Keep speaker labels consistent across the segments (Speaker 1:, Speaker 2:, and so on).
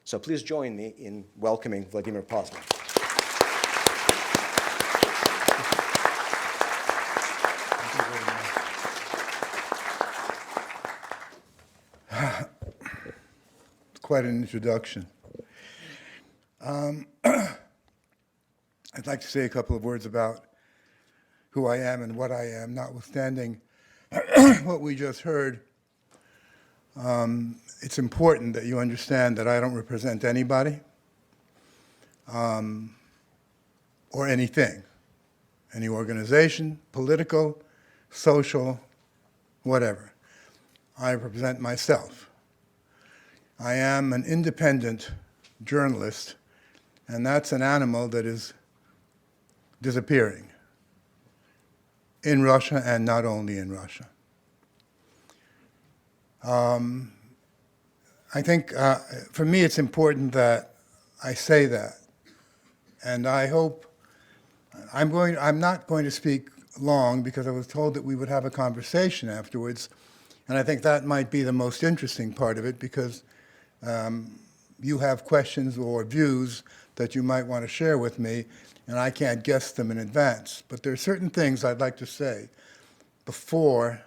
Speaker 1: So please join me in welcoming Vladimir Pozner.
Speaker 2: Quite an introduction. I'd like to say a couple of words about who I am and what I am, notwithstanding what we just heard. It's important that you understand that I don't represent anybody or anything, any organization, political, social, whatever. I represent myself. I am an independent journalist, and that's an animal that is disappearing in Russia and not only in Russia. I think for me it's important that I say that, and I hope I'm not going to speak long because I was told that we would have a conversation afterwards, and I think that might be the most interesting part of it because you have questions or views that you might want to share with me, and I can't guess them in advance. But there are certain things I'd like to say before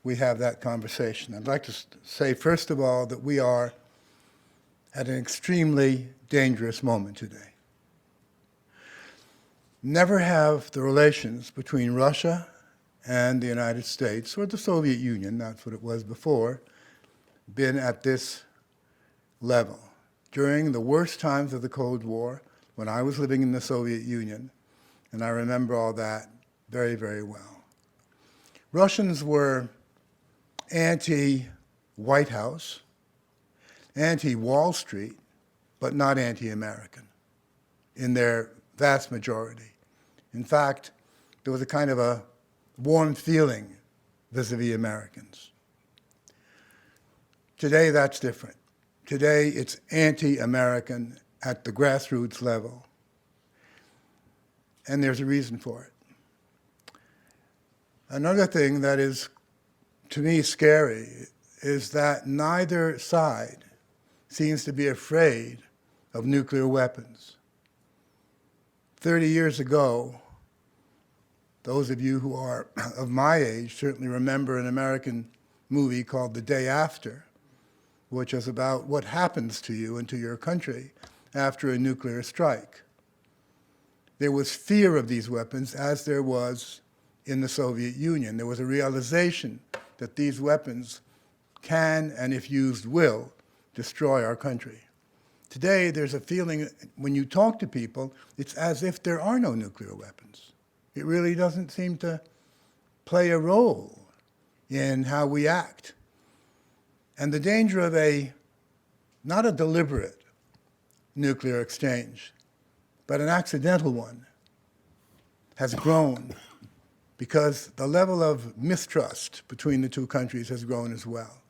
Speaker 2: we have that conversation. I'd like to say, first of all, that we are at an extremely dangerous moment today. Never have the relations between Russia and the United States, or the Soviet Union, that's what it was before, been at this level. During the worst times of the Cold War, when I was living in the Soviet Union, and I remember all that very, very well. Russians were anti-White House, anti-Wall Street, but not anti-American in their vast majority. In fact, there was a kind of a warm feeling vis-a-vis Americans. Today, that's different. Today, it's anti-American at the grassroots level, and there's a reason for it. Another thing that is, to me, scary is that neither side seems to be afraid of nuclear weapons. 30 years ago, those of you who are of my age certainly remember an American movie called The Day After, which is about what happens to you and to your country after a nuclear strike. There was fear of these weapons, as there was in the Soviet Union. There was a realization that these weapons can, and if used will, destroy our country. Today, there's a feeling, when you talk to people, it's as if there are no nuclear weapons. It really doesn't seem to play a role in how we act. And the danger of not a deliberate nuclear exchange, but an accidental one, has grown because the level of mistrust between the two countries has grown as well.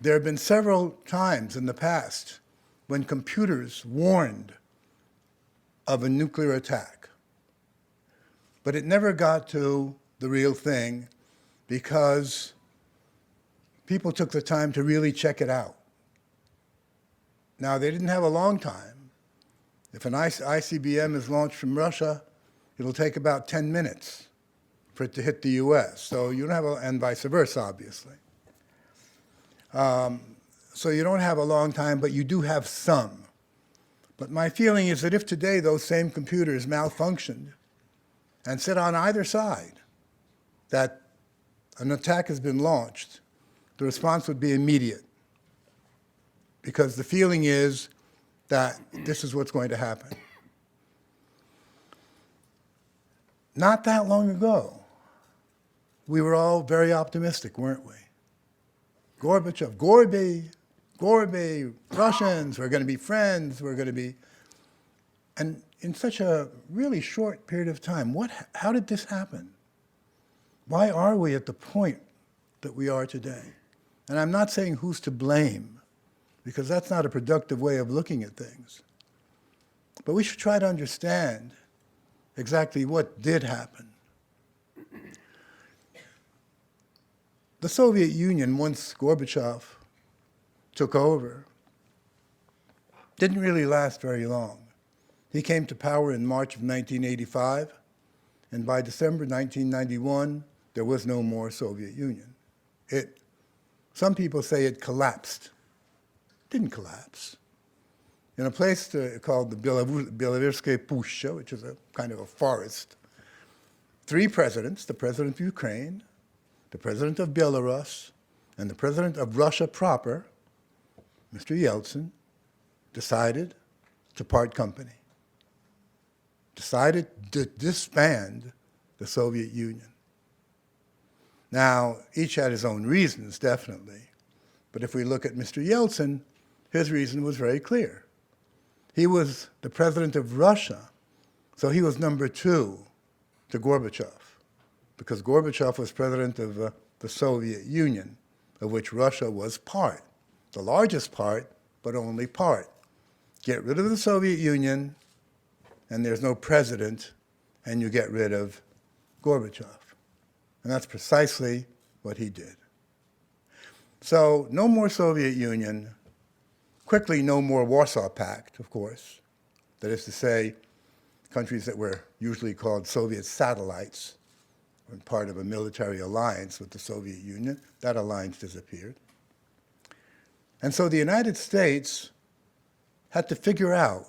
Speaker 2: There have been several times in the past when computers warned of a nuclear attack, but it never got to the real thing because people took the time to really check it out. Now, they didn't have a long time. If an ICBM is launched from Russia, it'll take about 10 minutes for it to hit the US. So you don't have and vice versa, obviously. So you don't have a long time, but you do have some. But my feeling is that if today those same computers malfunctioned and said on either side that an attack has been launched, the response would be immediate, because the feeling is that this is what's going to happen. Not that long ago, we were all very optimistic, weren't we? Gorbachev, Gorby, Russians, we're going to be friends, we're going to be... And in such a really short period of time, how did this happen? Why are we at the point that we are today? And I'm not saying who's to blame, because that's not a productive way of looking at things. But we should try to understand exactly what did happen. The Soviet Union, once Gorbachev took over, didn't really last very long. He came to power in March of 1985, and by December 1991, there was no more Soviet Union. Some people say it collapsed. It didn't collapse. In a place called the Belaruskaya Pushcha, which is a kind of a forest, 3 presidents, the president of Ukraine, the president of Belarus, and the president of Russia proper, Mr. Yeltsin, decided to part company, decided to disband the Soviet Union. Now, each had his own reasons, definitely, but if we look at Mr. Yeltsin, his reason was very clear. He was the president of Russia, so he was number 2 to Gorbachev, because Gorbachev was president of the Soviet Union, of which Russia was part, the largest part, but only part. Get rid of the Soviet Union, and there's no president, and you get rid of Gorbachev. And that's precisely what he did. So no more Soviet Union, quickly no more Warsaw Pact, of course. That is to say, countries that were usually called Soviet satellites were part of a military alliance with the Soviet Union. That alliance disappeared. And so the United States had to figure out,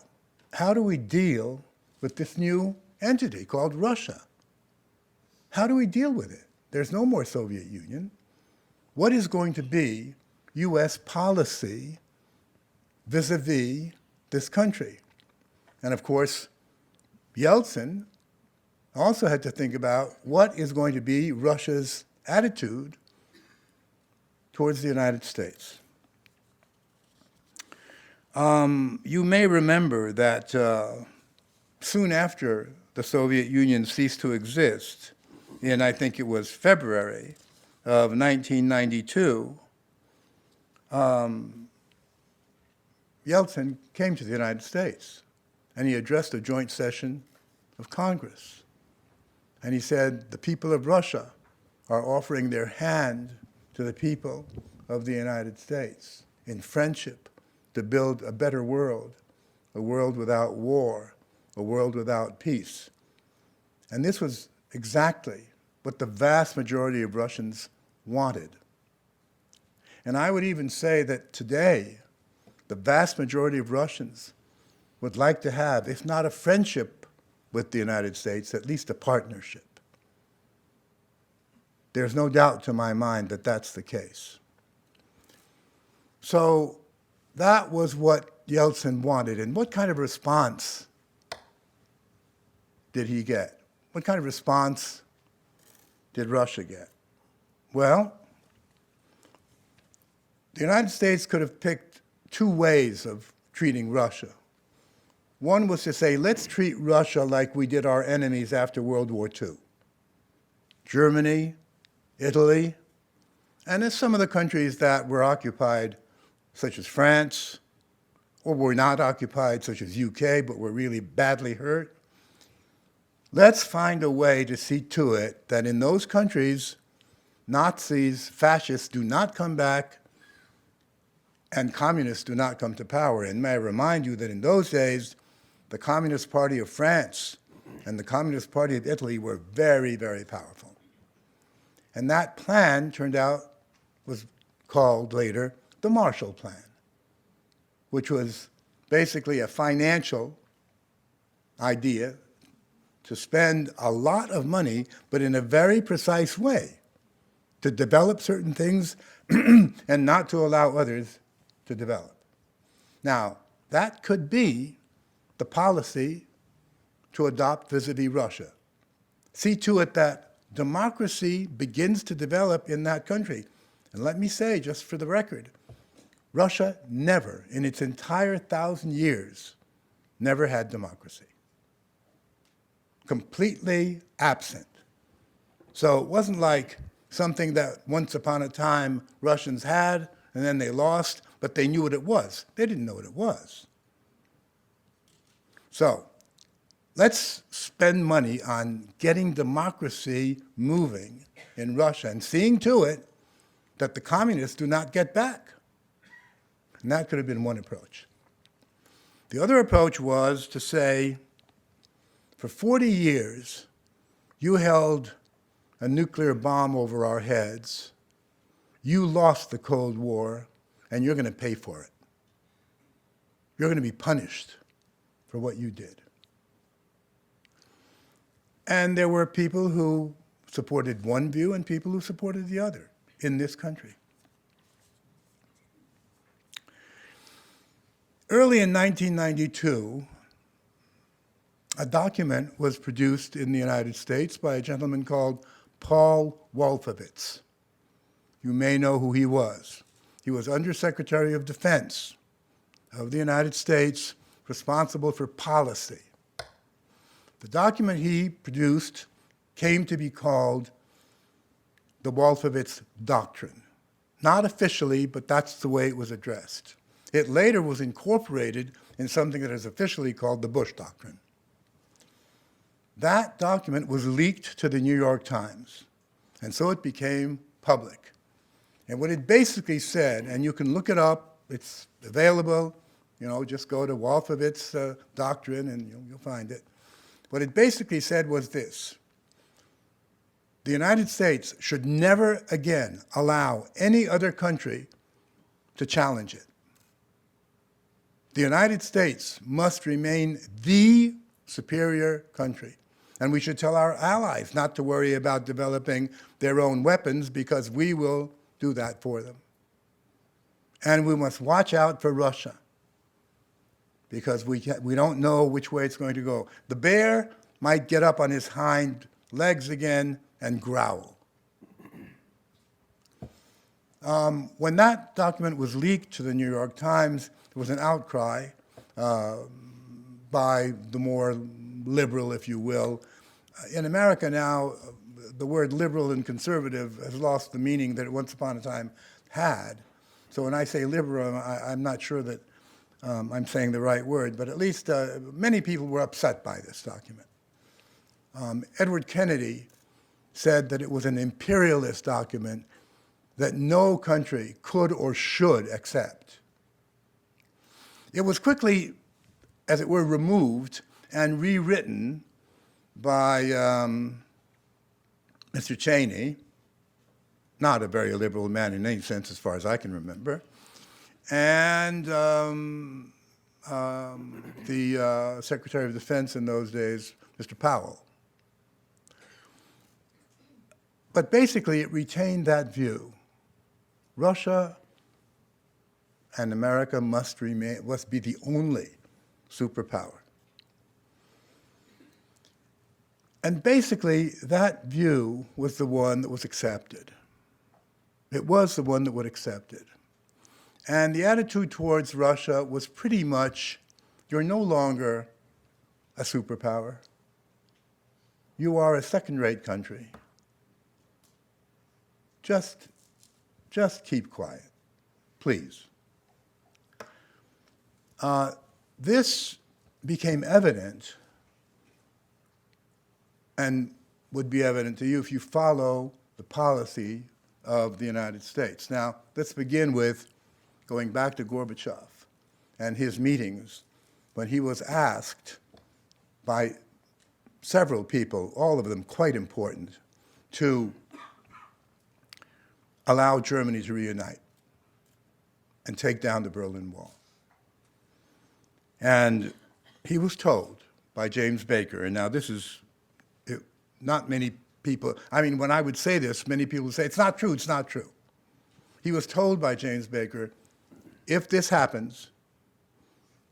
Speaker 2: how do we deal with this new entity called Russia? How do we deal with it? There's no more Soviet Union. What is going to be U.S. policy vis-a-vis this country? And of course, Yeltsin also had to think about what is going to be Russia's attitude towards the United States. You may remember that soon after the Soviet Union ceased to exist, in I think it was February of 1992, Yeltsin came to the United States, and he addressed a joint session of Congress. And he said, the people of Russia are offering their hand to the people of the United States in friendship to build a better world, a world without war, a world without peace. And this was exactly what the vast majority of Russians wanted. And I would even say that today, the vast majority of Russians would like to have, if not a friendship with the United States, at least a partnership. There's no doubt to my mind that that's the case. So that was what Yeltsin wanted. And what kind of response did he get? What kind of response did Russia get? Well, the United States could have picked 2 ways of treating Russia. One was to say, let's treat Russia like we did our enemies after World War II. Germany, Italy, and then some of the countries that were occupied, such as France, or were not occupied, such as UK, but were really badly hurt. Let's find a way to see to it that in those countries, Nazis, fascists do not come back, and communists do not come to power. And may I remind you that in those days, the Communist Party of France and the Communist Party of Italy were very, very powerful. And that plan turned out, was called later the Marshall Plan, which was basically a financial idea to spend a lot of money, but in a very precise way, to develop certain things and not to allow others to develop. Now, that could be the policy to adopt vis-a-vis Russia. See to it that democracy begins to develop in that country. And let me say, just for the record, Russia never, in its entire 1,000 years, never had democracy. Completely absent. So it wasn't like something that once upon a time Russians had and then they lost, but they knew what it was. They didn't know what it was. So let's spend money on getting democracy moving in Russia and seeing to it that the communists do not get back. And that could have been one approach. The other approach was to say, for 40 years, you held a nuclear bomb over our heads. You lost the Cold War, and you're going to pay for it. You're going to be punished for what you did. And there were people who supported one view and people who supported the other in this country. Early in 1992, a document was produced in the United States by a gentleman called Paul Wolfowitz. You may know who he was. He was Undersecretary of Defense of the United States, responsible for policy. The document he produced came to be called the Wolfowitz Doctrine. Not officially, but that's the way it was addressed. It later was incorporated in something that is officially called the Bush Doctrine. That document was leaked to the New York Times, and so it became public. And what it basically said, and you can look it up, it's available, just go to Wolfowitz Doctrine and you'll find it. What it basically said was this: the United States should never again allow any other country to challenge it. The United States must remain the superior country. And we should tell our allies not to worry about developing their own weapons because we will do that for them. And we must watch out for Russia because we don't know which way it's going to go. The bear might get up on his hind legs again and growl. When that document was leaked to the New York Times, there was an outcry by the more liberal, if you will. In America now, the word liberal and conservative has lost the meaning that it once upon a time had. So when I say liberal, I'm not sure that I'm saying the right word, but at least many people were upset by this document. Edward Kennedy said that it was an imperialist document that no country could or should accept. It was quickly, as it were, removed and rewritten by Mr. Cheney, not a very liberal man in any sense as far as I can remember, and the Secretary of Defense in those days, Mr. Powell. But basically it retained that view. Russia and America must be the only superpower. And basically, that view was the one that was accepted. It was the one that was accepted. And the attitude towards Russia was pretty much, you're no longer a superpower. You are a second-rate country. Just keep quiet, please. This became evident and would be evident to you if you follow the policy of the United States. Now, let's begin with going back to Gorbachev and his meetings when he was asked by several people, all of them quite important, to allow Germany to reunite and take down the Berlin Wall. And he was told by James Baker, and now this is not many people, I mean, when I would say this, many people would say, it's not true, it's not true. He was told by James Baker, if this happens,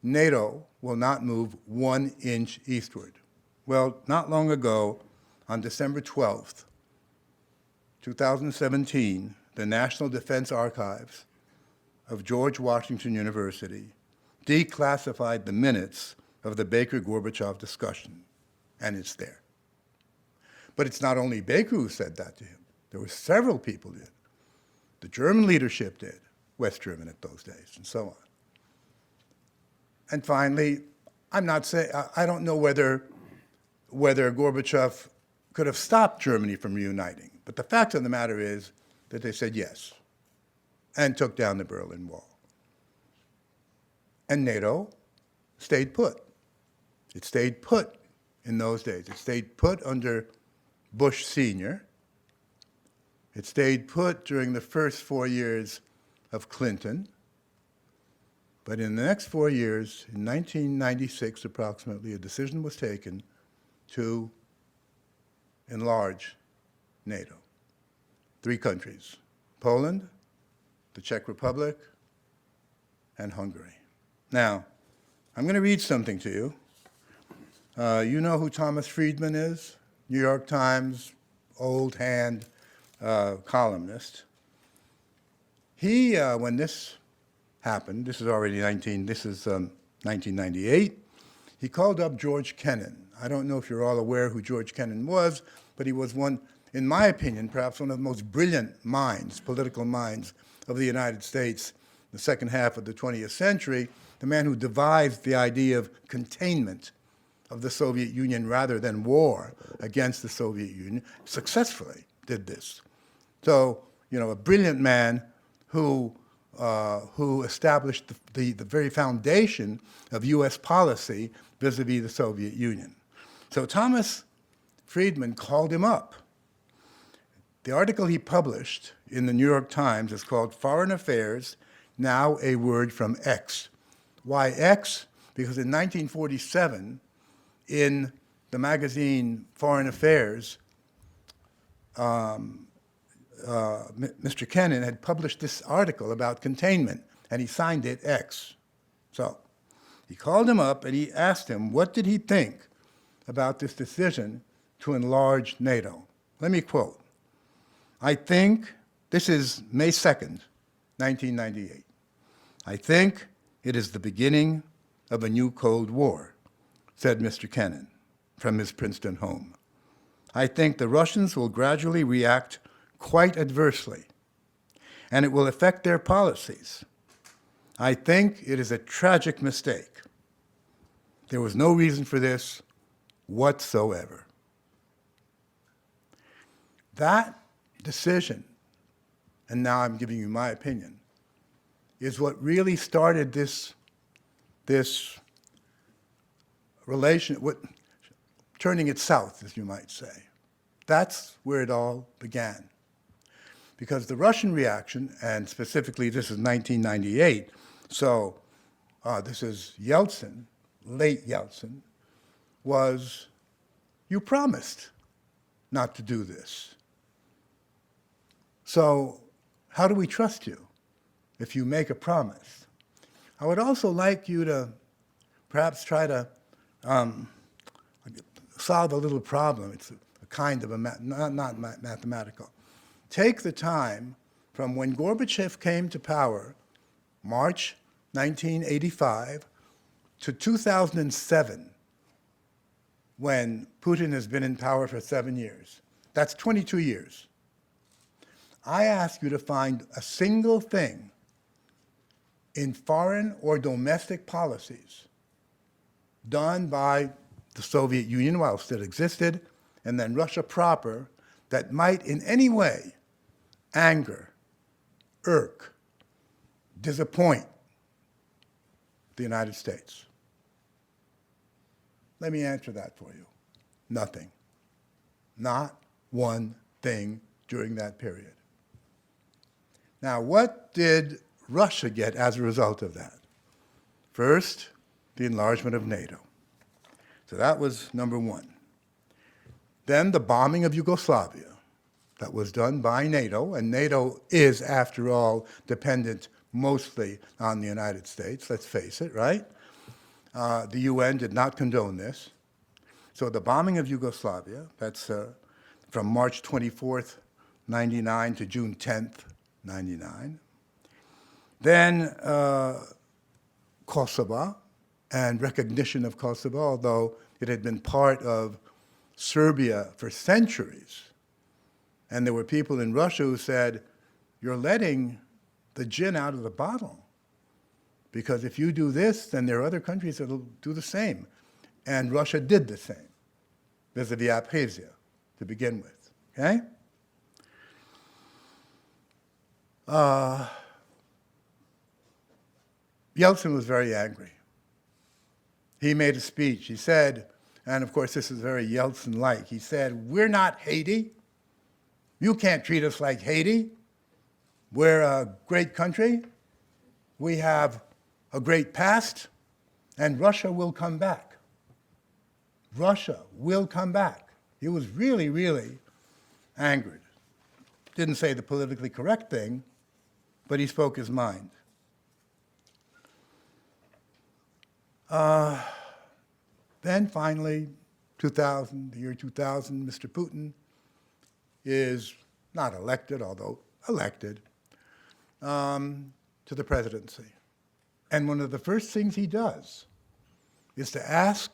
Speaker 2: NATO will not move 1 inch eastward. Well, not long ago, on December 12th, 2017, the National Defense Archives of George Washington University declassified the minutes of the Baker-Gorbachev discussion, and it's there. But it's not only Baker who said that to him. There were several people who did. The German leadership did, West German at those days, and so on. And finally, I'm not saying, I don't know whether Gorbachev could have stopped Germany from reuniting, but the fact of the matter is that they said yes, and took down the Berlin Wall. And NATO stayed put. It stayed put in those days. It stayed put under Bush Sr. It stayed put during the first 4 years of Clinton. But in the next 4 years, in 1996 approximately, a decision was taken to enlarge NATO. 3 countries: Poland, the Czech Republic, and Hungary. Now, I'm going to read something to you. You know who Thomas Friedman is? New York Times, old hand columnist. He, when this happened, this is 1998, he called up George Kennan. I don't know if you're all aware who George Kennan was, but he was one, in my opinion, perhaps one of the most brilliant minds, political minds of the United States, the second half of the 20th century, the man who devised the idea of containment of the Soviet Union rather than war against the Soviet Union, successfully did this. So, you know, a brilliant man who established the very foundation of U.S. policy vis-a-vis the Soviet Union. So Thomas Friedman called him up. The article he published in the New York Times is called Foreign Affairs, Now a Word from X. Why X? Because in 1947, in the magazine Foreign Affairs, Mr. Kennan had published this article about containment, and he signed it X. So he called him up and he asked him, what did he think about this decision to enlarge NATO? Let me quote. I think, this is May 2nd, 1998. I think it is the beginning of a new Cold War, said Mr. Kennan from his Princeton home. I think the Russians will gradually react quite adversely, and it will affect their policies. I think it is a tragic mistake. There was no reason for this whatsoever. That decision, and now I'm giving you my opinion, is what really started this relation, turning it south, as you might say. That's where it all began. Because the Russian reaction, and specifically this is 1998, so this is Yeltsin, late Yeltsin, was, you promised not to do this. So how do we trust you if you make a promise? I would also like you to perhaps try to solve a little problem. It's a kind of not mathematical. Take the time from when Gorbachev came to power, March 1985, to 2007, when Putin has been in power for 7 years. That's 22 years. I ask you to find a single thing in foreign or domestic policies done by the Soviet Union while it still existed, and then Russia proper, that might in any way anger, irk, disappoint the United States. Let me answer that for you. Nothing. Not one thing during that period. Now, what did Russia get as a result of that? First, the enlargement of NATO. So that was number one. Then the bombing of Yugoslavia. That was done by NATO, and NATO is, after all, dependent mostly on the United States, let's face it, right? The UN did not condone this. So the bombing of Yugoslavia, that's from March 24th, 99 to June 10th, 99. Then Kosovo and recognition of Kosovo, although it had been part of Serbia for centuries. And there were people in Russia who said, you're letting the gin out of the bottle. Because if you do this, then there are other countries that will do the same. And Russia did the same, vis-a-vis Abkhazia, to begin with, okay? Yeltsin was very angry. he made a speech. He said, and of course this is very Yeltsin-like, he said, "We're not Haiti. You can't treat us like Haiti. We're a great country. We have a great past, and Russia will come back. Russia will come back." He was really, really angered. Didn't say the politically correct thing, but he spoke his mind. Then finally, the year 2000, Mr. Putin is not elected, although elected, to the presidency. And one of the first things he does is to ask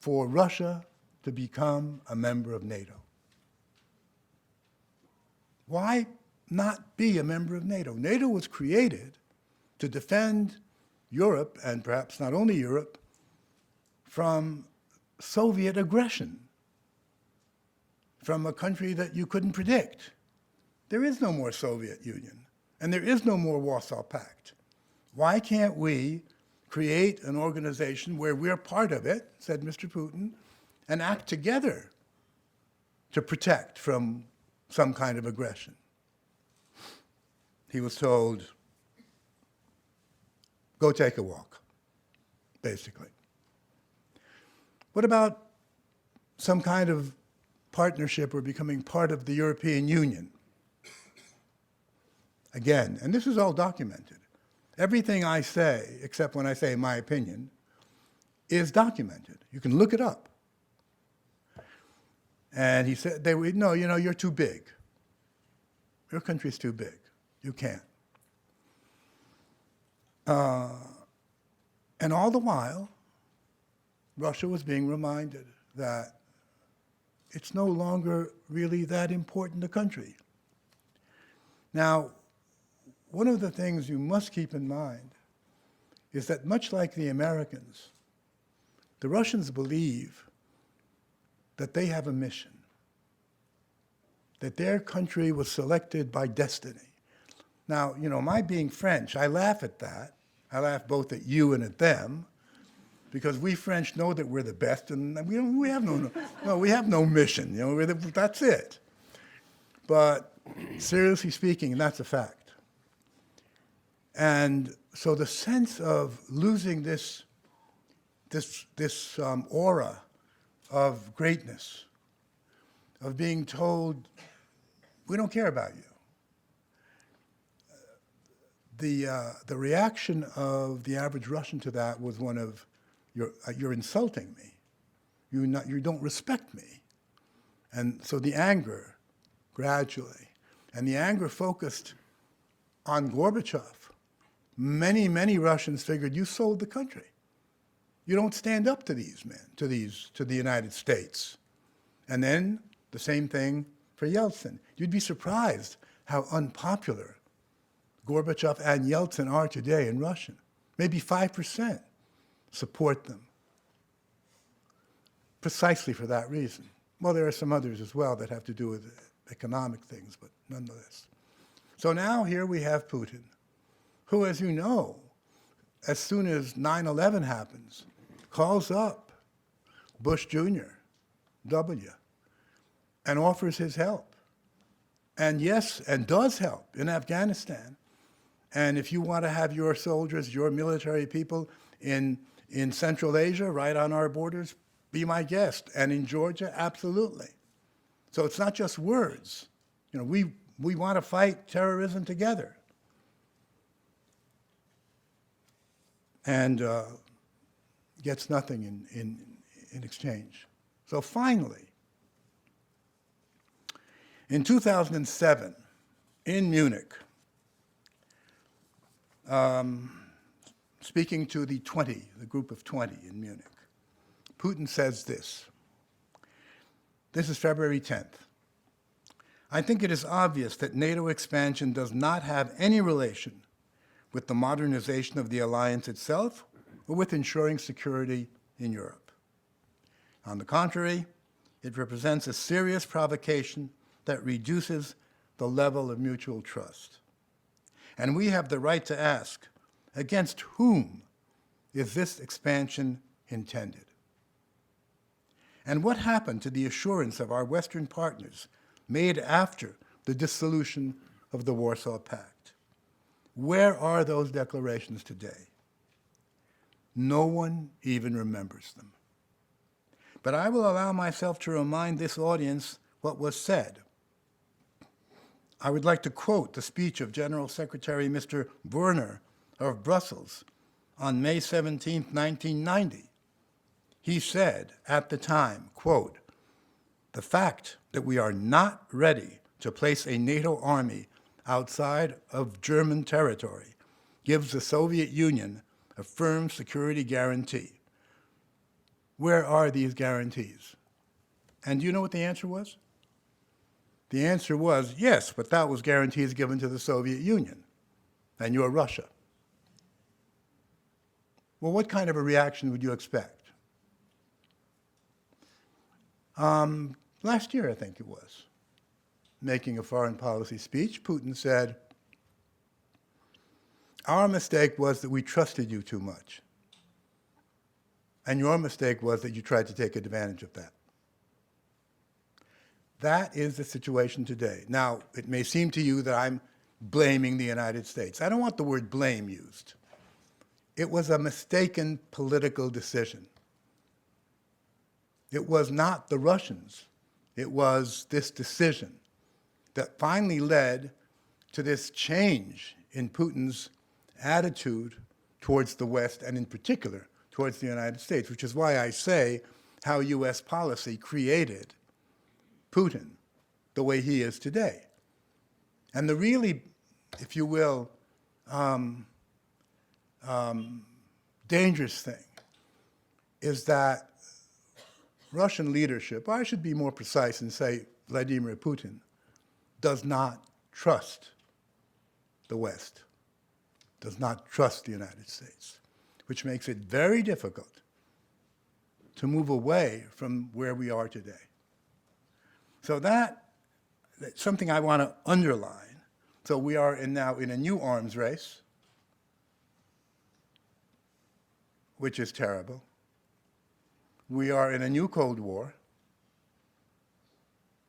Speaker 2: for Russia to become a member of NATO. Why not be a member of NATO? NATO was created to defend Europe, and perhaps not only Europe, from Soviet aggression, from a country that you couldn't predict. There is no more Soviet Union, and there is no more Warsaw Pact. Why can't we create an organization where we're part of it, said Mr. Putin, and act together to protect from some kind of aggression? He was told, go take a walk, basically. What about some kind of partnership or becoming part of the European Union? Again, and this is all documented. Everything I say, except when I say my opinion, is documented. You can look it up. And he said, no, you're too big. Your country's too big. You can't. And all the while, Russia was being reminded that it's no longer really that important a country. Now, one of the things you must keep in mind is that much like the Americans, the Russians believe that they have a mission, that their country was selected by destiny. Now, my being French, I laugh at that. I laugh both at you and at them, because we French know that we're the best, and we have no mission. That's it. But seriously speaking, that's a fact. And so the sense of losing this aura of greatness, of being told, we don't care about you. The reaction of the average Russian to that was one of, you're insulting me. You don't respect me. And so the anger, gradually, and the anger focused on Gorbachev. Many, many Russians figured, you sold the country. You don't stand up to these men, to the United States. And then the same thing for Yeltsin. You'd be surprised how unpopular Gorbachev and Yeltsin are today in Russia. Maybe 5% support them, precisely for that reason. Well, there are some others as well that have to do with economic things, but nonetheless. So now here we have Putin, who, as you know, as soon as 9/11 happens, calls up Bush Jr., W., and offers his help. And yes, and does help in Afghanistan. And if you want to have your soldiers, your military people in Central Asia, right on our borders, be my guest. And in Georgia, absolutely. So it's not just words. We want to fight terrorism together. And gets nothing in exchange. So finally, in 2007, in Munich, speaking to the group of 20 in Munich, Putin says this. This is February 10th. I think it is obvious that NATO expansion does not have any relation with the modernization of the alliance itself or with ensuring security in Europe. On the contrary, it represents a serious provocation that reduces the level of mutual trust. And we have the right to ask, against whom is this expansion intended? And what happened to the assurance of our Western partners made after the dissolution of the Warsaw Pact? Where are those declarations today? No one even remembers them. But I will allow myself to remind this audience what was said. I would like to quote the speech of General Secretary Mr. Werner of Brussels on May 17, 1990. He said at the time, quote, "The fact that we are not ready to place a NATO army outside of German territory gives the Soviet Union a firm security guarantee." Where are these guarantees? And do you know what the answer was? The answer was, yes, but that was guarantees given to the Soviet Union, and you're Russia. Well, what kind of a reaction would you expect? Last year, I think it was, making a foreign policy speech, Putin said, "Our mistake was that we trusted you too much. And your mistake was that you tried to take advantage of that." That is the situation today. Now, it may seem to you that I'm blaming the United States. I don't want the word blame used. It was a mistaken political decision. It was not the Russians. It was this decision that finally led to this change in Putin's attitude towards the West, and in particular towards the United States, which is why I say how US policy created Putin the way he is today. And the really, if you will, dangerous thing is that Russian leadership, or I should be more precise and say Vladimir Putin, does not trust the West, does not trust the United States, which makes it very difficult to move away from where we are today. So that's something I want to underline. So we are now in a new arms race, which is terrible. We are in a new Cold War,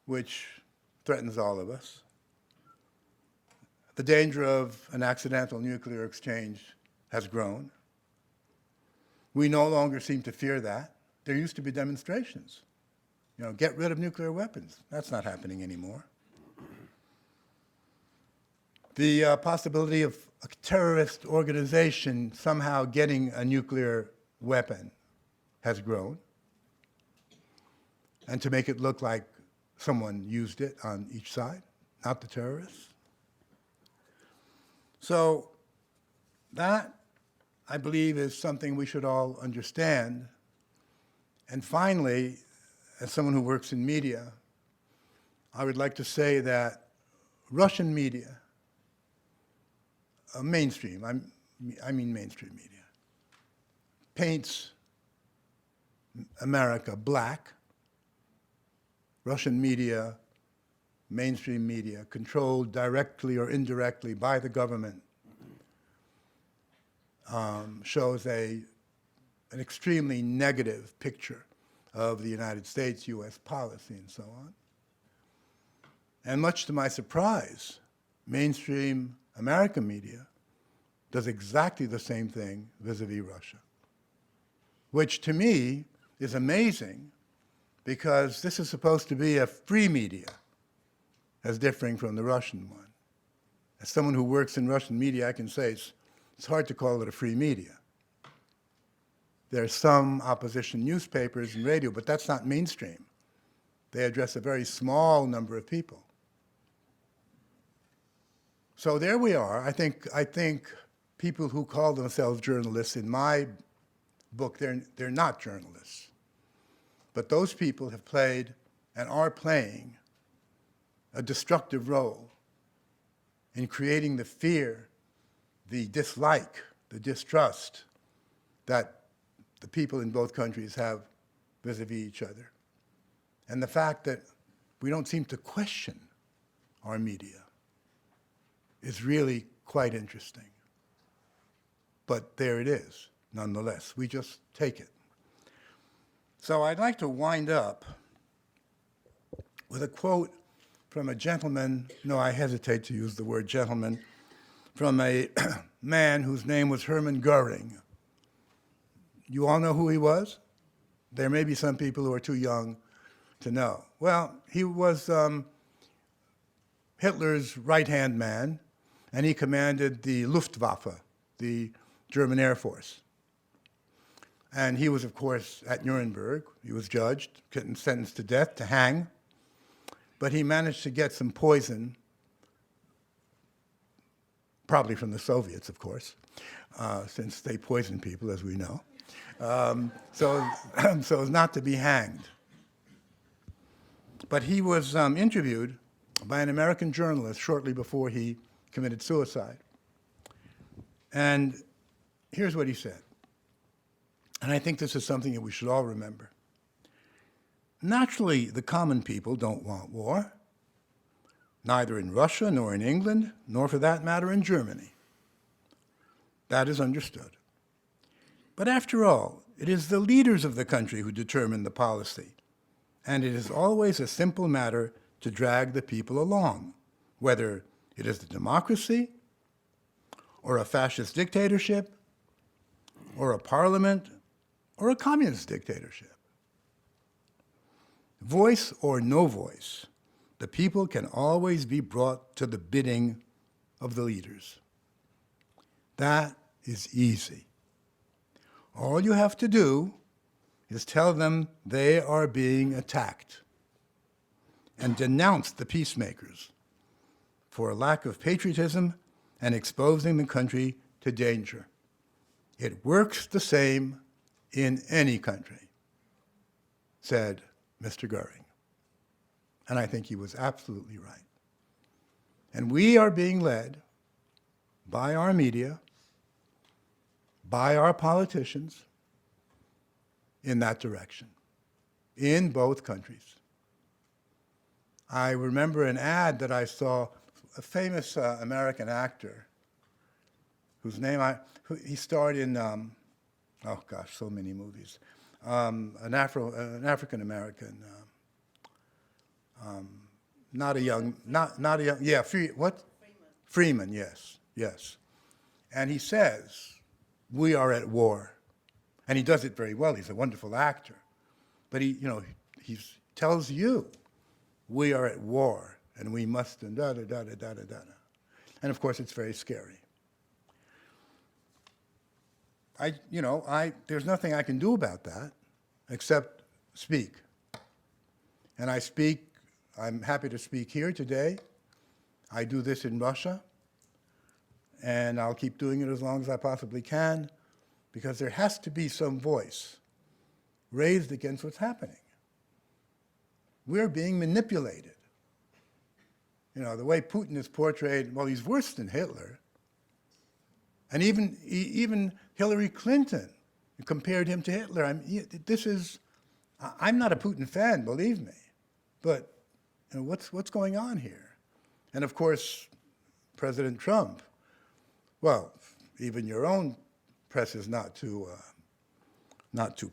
Speaker 2: which threatens all of us. The danger of an accidental nuclear exchange has grown. We no longer seem to fear that. There used to be demonstrations. You know, get rid of nuclear weapons. That's not happening anymore. The possibility of a terrorist organization somehow getting a nuclear weapon has grown. And to make it look like someone used it on each side, not the terrorists. So that, I believe, is something we should all understand. And finally, as someone who works in media, I would like to say that Russian media, mainstream, I mean mainstream media, paints America black. Russian media, mainstream media, controlled directly or indirectly by the government, shows an extremely negative picture of the United States, US policy, and so on. And much to my surprise, mainstream American media does exactly the same thing vis-a-vis Russia, which to me is amazing, because this is supposed to be a free media, as differing from the Russian one. As someone who works in Russian media, I can say it's hard to call it a free media. There are some opposition newspapers and radio, but that's not mainstream. They address a very small number of people. So there we are. I think people who call themselves journalists, in my book, they're not journalists. But those people have played and are playing a destructive role in creating the fear, the dislike, the distrust that the people in both countries have vis-a-vis each other. And the fact that we don't seem to question our media is really quite interesting. But there it is. nonetheless. We just take it. So I'd like to wind up with a quote from a gentleman, no, I hesitate to use the word gentleman, from a man whose name was Hermann Goering. You all know who he was? There may be some people who are too young to know. Well, he was Hitler's right-hand man, and he commanded the Luftwaffe, the German Air Force. And he was, of course, at Nuremberg. He was judged, sentenced to death, to hang. But he managed to get some poison, probably from the Soviets, of course, since they poison people, as we know, so as not to be hanged. But he was interviewed by an American journalist shortly before he committed suicide. And here's what he said. And I think this is something that we should all remember. Naturally, the common people don't want war, neither in Russia, nor in England, nor for that matter in Germany. That is understood. But after all, it is the leaders of the country who determine the policy, and it is always a simple matter to drag the people along, whether it is the democracy, or a fascist dictatorship, or a parliament, or a communist dictatorship. Voice or no voice, the people can always be brought to the bidding of the leaders. That is easy. All you have to do is tell them they are being attacked and denounce the peacemakers for a lack of patriotism and exposing the country to danger. It works the same in any country, said Mr. Goering. And I think he was absolutely right. And we are being led by our media, by our politicians, in that direction, in both countries. I remember an ad that I saw, a famous American actor, whose name he starred in, oh gosh, so many movies. An African American, not a young, yeah, Freeman, yes. And he says, "We are at war," and he does it very well. He's a wonderful actor, but he tells you, "We are at war, and we must," and da da da da da da da. And of course, it's very scary. There's nothing I can do about that except speak. And I speak, I'm happy to speak here today. I do this in Russia, and I'll keep doing it as long as I possibly can, because there has to be some voice raised against what's happening. We're being manipulated. The way Putin is portrayed, well, he's worse than Hitler. And even Hillary Clinton compared him to Hitler. I'm not a Putin fan, believe me, but what's going on here? And of course, President Trump. Well, even your own press is not too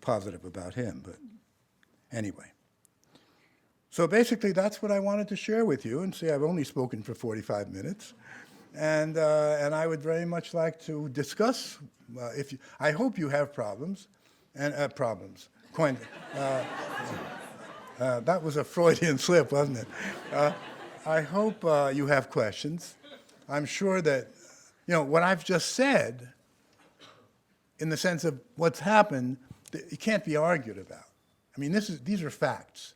Speaker 2: positive about him. But anyway, so basically, that's what I wanted to share with you. And see, I've only spoken for 45 minutes. And I would very much like to discuss, I hope you have problems, problems. That was a Freudian slip, wasn't it? I hope you have questions. I'm sure that, what I've just said, in the sense of what's happened, it can't be argued about. I mean, these are facts.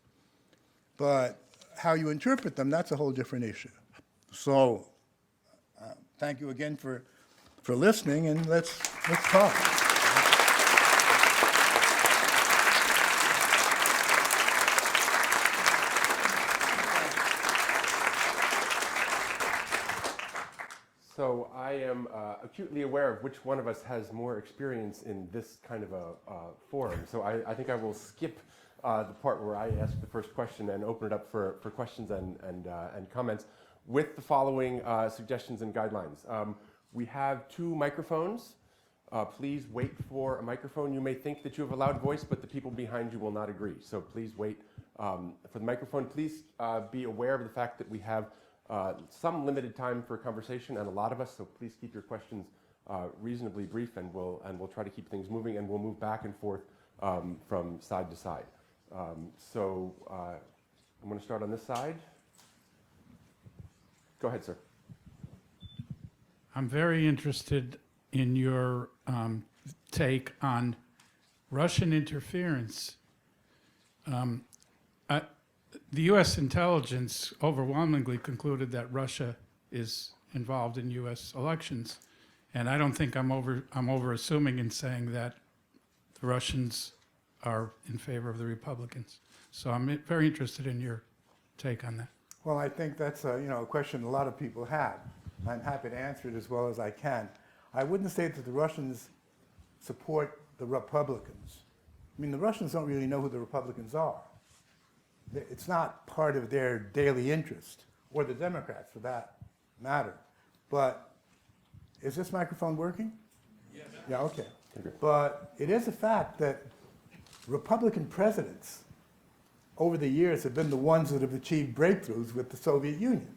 Speaker 2: But how you interpret them, that's a whole different issue. So, thank you again for listening, and let's talk.
Speaker 3: So I am acutely aware of which one of us has more experience in this kind of a forum. So I think I will skip the part where I ask the first question and open it up for questions and comments with the following suggestions and guidelines. We have 2 microphones Please wait for a microphone. You may think that you have a loud voice, but the people behind you will not agree. So please wait for the microphone. Please be aware of the fact that we have some limited time for conversation, and a lot of us, so please keep your questions reasonably brief, and we'll try to keep things moving, and we'll move back and forth from side to side. I'm going to start on this side. Go ahead, sir.
Speaker 4: I'm very interested in your take on Russian interference. The U.S. intelligence overwhelmingly concluded that Russia is involved in U.S. elections, and I don't think I'm over assuming in saying that the Russians are in favor of the Republicans. So I'm very interested in your take on that.
Speaker 2: Well, I think that's a question a lot of people have. I'm happy to answer it as well as I can. I wouldn't say that the Russians support the Republicans. I mean, the Russians don't really know who the Republicans are. It's not part of their daily interest, or the Democrats for that matter. But is this microphone working? Yes. Yeah, okay. But it is a fact that Republican presidents over the years have been the ones that have achieved breakthroughs with the Soviet Union.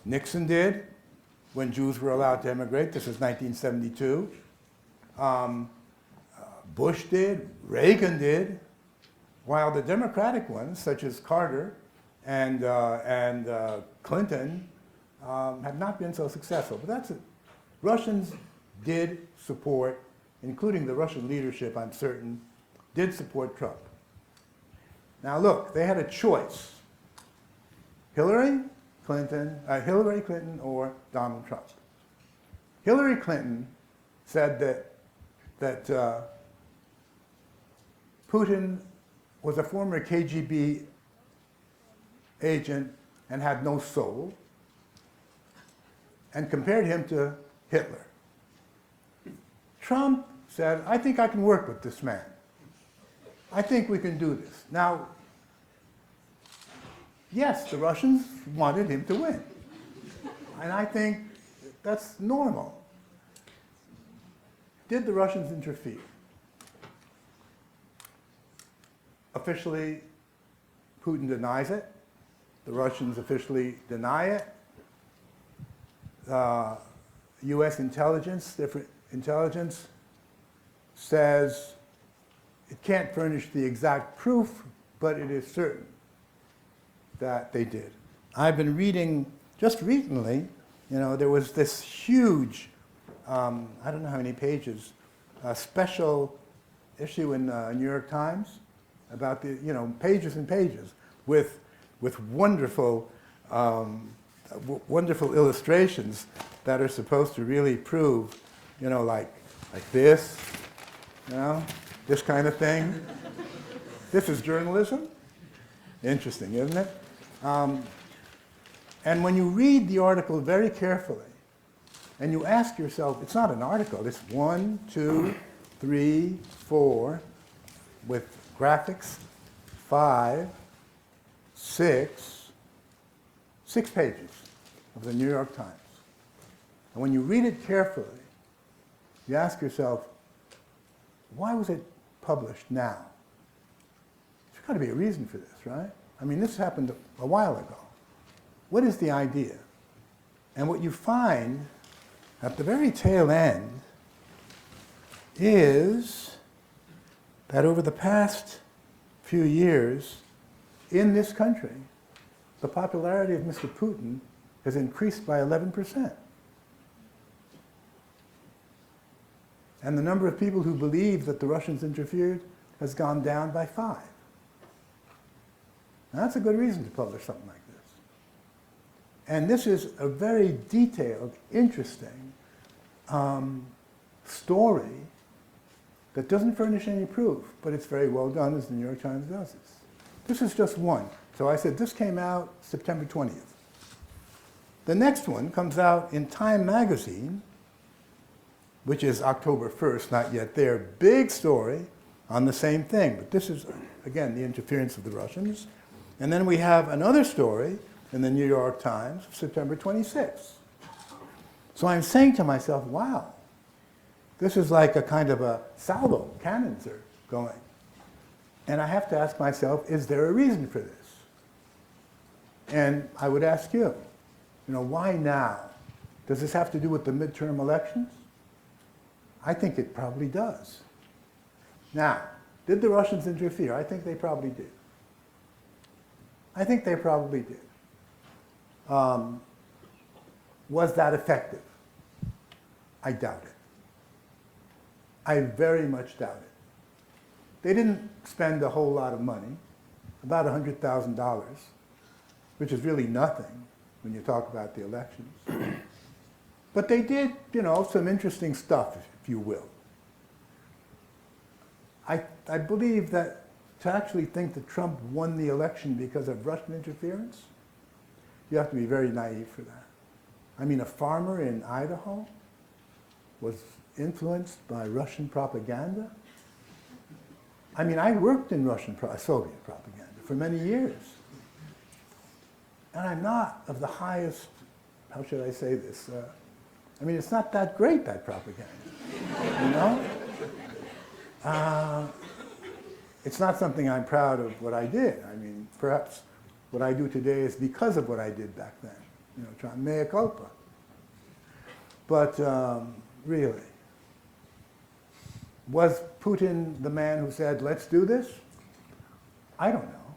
Speaker 2: Nixon did, when Jews were allowed to immigrate. This is 1972. Bush did, Reagan did, while the Democratic ones, such as Carter and Clinton, have not been so successful. But that's it. Russians did support, including the Russian leadership, I'm certain, did support Trump. Now look, they had a choice. Hillary Clinton or Donald Trump. Hillary Clinton said that Putin was a former KGB agent and had no soul, and compared him to Hitler. Trump said, I think I can work with this man. I think we can do this. Now, yes, the Russians wanted him to win. And I think that's normal. Did the Russians interfere? Officially, Putin denies it. The Russians officially deny it. U.S. intelligence, different intelligence, says it can't furnish the exact proof, but it is certain that they did. I've been reading, just recently, there was this huge, I don't know how many pages, special issue in New York Times about the, pages and pages with wonderful, wonderful illustrations that are supposed to really prove, like this, this kind of thing. This is journalism. Interesting, isn't it? And when you read the article very carefully, and you ask yourself, it's not an article, it's 1, 2, 3, 4, with graphics, 5, 6 pages of the New York Times. And when you read it carefully, you ask yourself, why was it published now? There's got to be a reason for this, right? I mean, this happened a while ago. What is the idea? And what you find at the very tail end is that over the past few years in this country, the popularity of Mr. Putin has increased by 11%. And the number of people who believe that the Russians interfered has gone down by 5. Now, that's a good reason to publish something like this. And this is a very detailed, interesting story that doesn't furnish any proof, but it's very well done, as the New York Times does this. This is just one. So I said this came out September 20th. The next one comes out in Time magazine, which is October 1st, not yet there. Big story on the same thing. But this is, again, the interference of the Russians. And then we have another story in the New York Times, September 26th. So I'm saying to myself, wow, This is like a kind of a salvo. Cannons are going. And I have to ask myself, is there a reason for this? And I would ask you, why now? Does this have to do with the midterm elections? I think it probably does. Now, did the Russians interfere? I think they probably did. I think they probably did. Was that effective? I doubt it. I very much doubt it. They didn't spend a whole lot of money, about $100,000, which is really nothing when you talk about the elections. But they did, some interesting stuff, if you will. I believe that to actually think that Trump won the election because of Russian interference, you have to be very naive for that. I mean, a farmer in Idaho was influenced by Russian propaganda. I mean, I worked in Soviet propaganda for many years. And I'm not of the highest, how should I say this? It's not that great, that propaganda, It's not something I'm proud of what I did. Perhaps what I do today is because of what I did back then, mea culpa. But really, was Putin the man who said, let's do this? I don't know.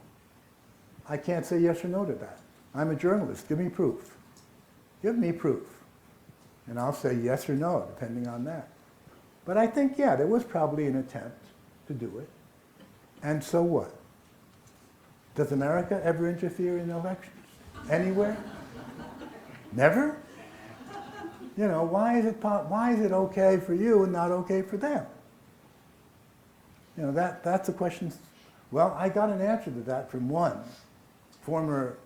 Speaker 2: I can't say yes or no to that. I'm a journalist. Give me proof. Give me proof. And I'll say yes or no, depending on that. But I think, there was probably an attempt to do it. And so what? Does America ever interfere in elections? Anywhere? Never? Why is it okay for you and not okay for them? That's a question. Well, I got an answer to that from one former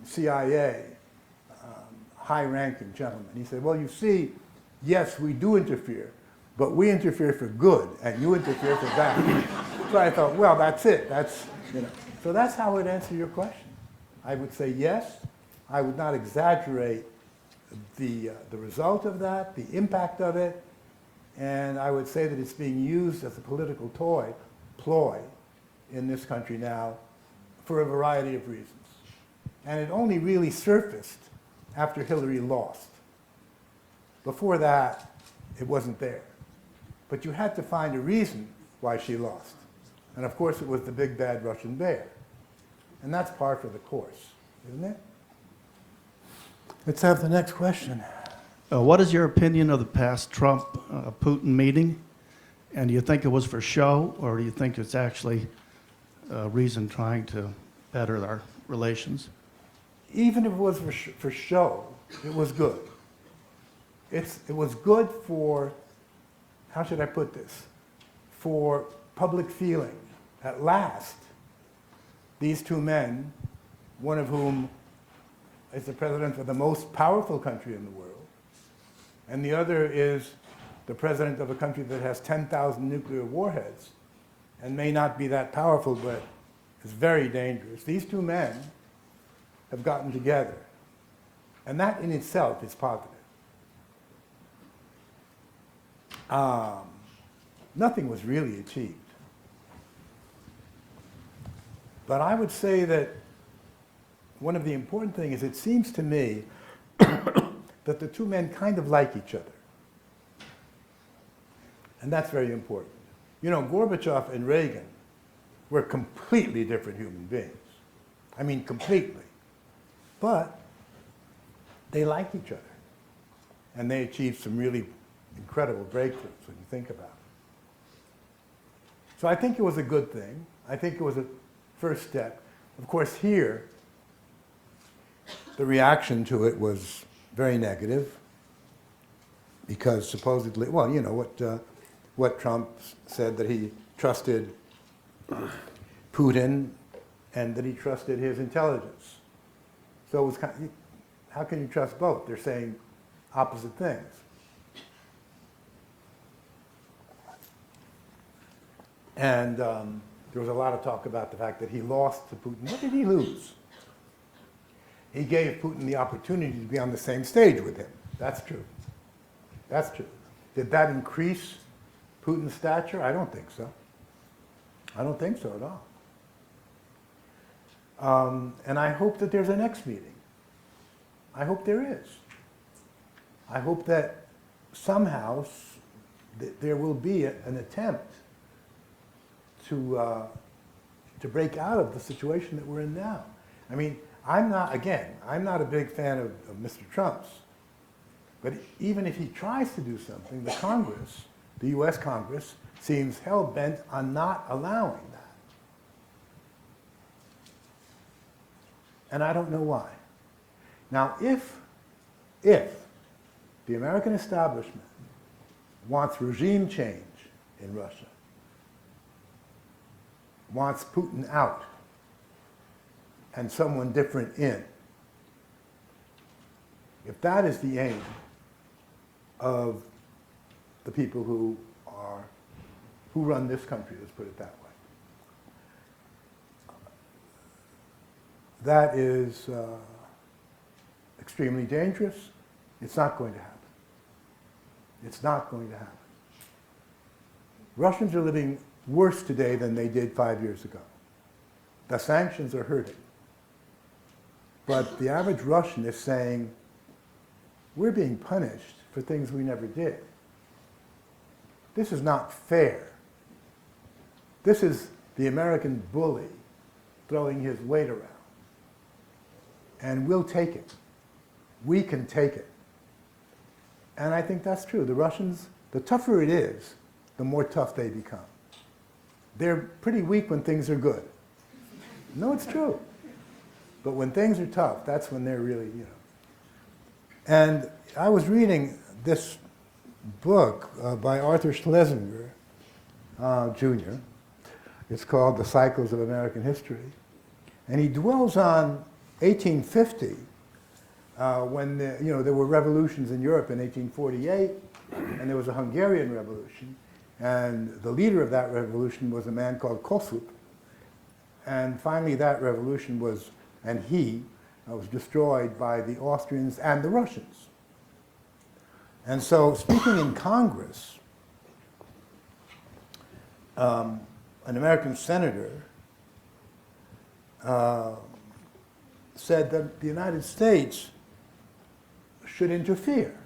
Speaker 2: CIA high-ranking gentleman. He said, well, you see, yes, we do interfere, but we interfere for good, and you interfere for bad. So I thought, well, that's it. So that's how I would answer your question. I would say yes. I would not exaggerate the result of that, the impact of it, and I would say that it's being used as a political ploy in this country now for a variety of reasons. And it only really surfaced after Hillary lost. Before that, it wasn't there. But you had to find a reason why she lost. And of course, it was the big bad Russian bear. And that's par for the course, isn't it? Let's have the next question.
Speaker 5: What is your opinion of the past Trump-Putin meeting? And do you think it was for show, or do you think it's actually a reason trying to better our relations?
Speaker 2: Even if it was for show, it was good. It was good for, how should I put this, for public feeling. At last, these two men, one of whom is the president of the most powerful country in the world, and the other is the president of a country that has 10,000 nuclear warheads and may not be that powerful, but is very dangerous. These two men have gotten together, and that in itself is positive. Nothing was really achieved. But I would say that one of the important things is it seems to me that the two men kind of like each other. And that's very important. Gorbachev and Reagan were completely different human beings. I mean, completely. But they like each other. And they achieved some really incredible breakthroughs when you think about it. So I think it was a good thing. I think it was a first step. Of course, here, the reaction to it was very negative because supposedly, well, what Trump said, that he trusted Putin and that he trusted his intelligence. So it was kind of, how can you trust both? They're saying opposite things. And there was a lot of talk about the fact that he lost to Putin. What did he lose? He gave Putin the opportunity to be on the same stage with him. That's true. That's true. Did that increase Putin's stature? I don't think so. I don't think so at all. And I hope that there's a next meeting. I hope there is. I hope that somehow there will be an attempt to break out of the situation that we're in now. I mean, I'm not a big fan of Mr. Trump's, but even if he tries to do something, the Congress, the US Congress, seems hell-bent on not allowing that. And I don't know why. Now, if the American establishment wants regime change in Russia, wants Putin out and someone different in, if that is the aim of the people who run this country, let's put it that way, that is extremely dangerous. It's not going to happen. It's not going to happen. Russians are living worse today than they did 5 years ago. The sanctions are hurting. But the average Russian is saying, we're being punished for things we never did. This is not fair. This is the American bully throwing his weight around. And we'll take it. We can take it. And I think that's true. The Russians, the tougher it is, the more tough they become. They're pretty weak when things are good. No, it's true. But when things are tough, that's when they're really, And I was reading this book by Arthur Schlesinger, Jr. It's called The Cycles of American History. And he dwells on 1850, when there were revolutions in Europe in 1848, and there was a Hungarian Revolution, and the leader of that revolution was a man called Kossuth. And finally that revolution was destroyed by the Austrians and the Russians. And so, speaking in Congress, an American senator said that the United States should interfere.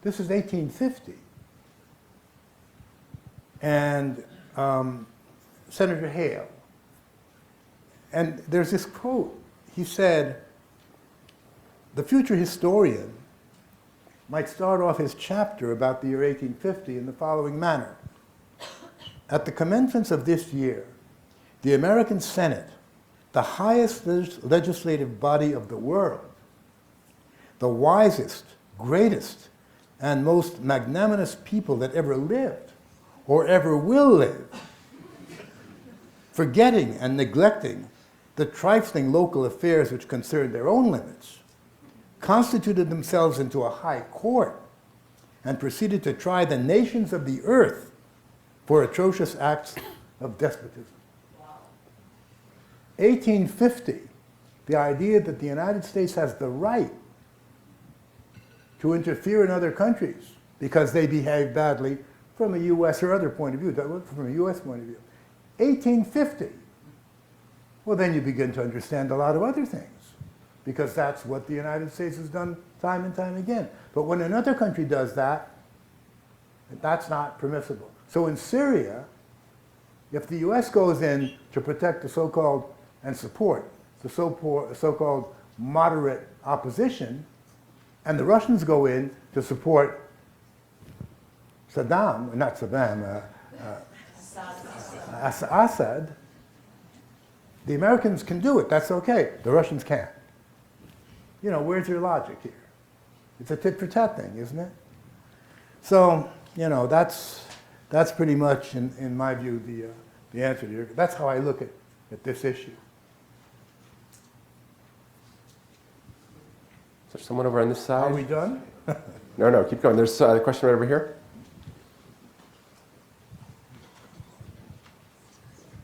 Speaker 2: This is 1850. And Senator Yale, and there's this quote. He said, the future historian might start off his chapter about the year 1850 in the following manner. At the commencement of this year, the American Senate, the highest legislative body of the world, the wisest, greatest, and most magnanimous people that ever lived or ever will live, forgetting and neglecting the trifling local affairs which concerned their own limits, constituted themselves into a high court and proceeded to try the nations of the earth for atrocious acts of despotism. 1850, the idea that the United States has the right to interfere in other countries because they behave badly from a U.S. or other point of view, from a U.S. point of view. 1850. Well, then you begin to understand a lot of other things, because that's what the United States has done time and time again. But when another country does that, that's not permissible. So in Syria, if the U.S. goes in to protect the so-called and support the so-called moderate opposition, and the Russians go in to support Assad, the Americans can do it. That's okay. The Russians can't. Where's your logic here? It's a tit-for-tat thing, isn't it? So, that's pretty much, in my view, the answer to your. That's how I look at this issue.
Speaker 3: Is there someone over on this side?
Speaker 2: Are we done?
Speaker 3: No, keep going. There's a question right over here.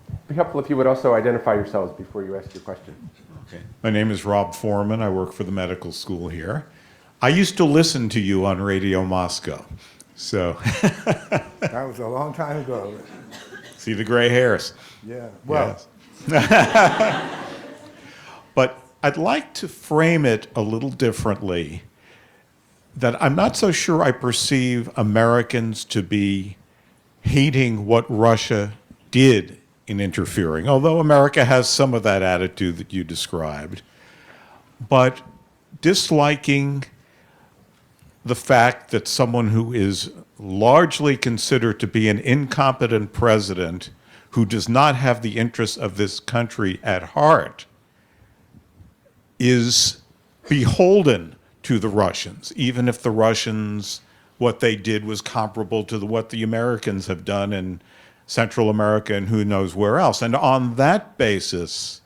Speaker 3: It'd be helpful if you would also identify yourselves before you ask your question.
Speaker 6: Okay. My name is Rob Foreman. I work for the medical school here. I used to listen to you on Radio Moscow. So,
Speaker 2: That was a long time ago.
Speaker 6: see the gray hairs.
Speaker 2: Yeah, well,
Speaker 6: Yes. But I'd like to frame it a little differently, that I'm not so sure I perceive Americans to be hating what Russia did in interfering, although America has some of that attitude that you described, but disliking the fact that someone who is largely considered to be an incompetent president who does not have the interests of this country at heart is beholden to the Russians, even if the Russians, what they did was comparable to what the Americans have done in Central America and who knows where else. And on that basis,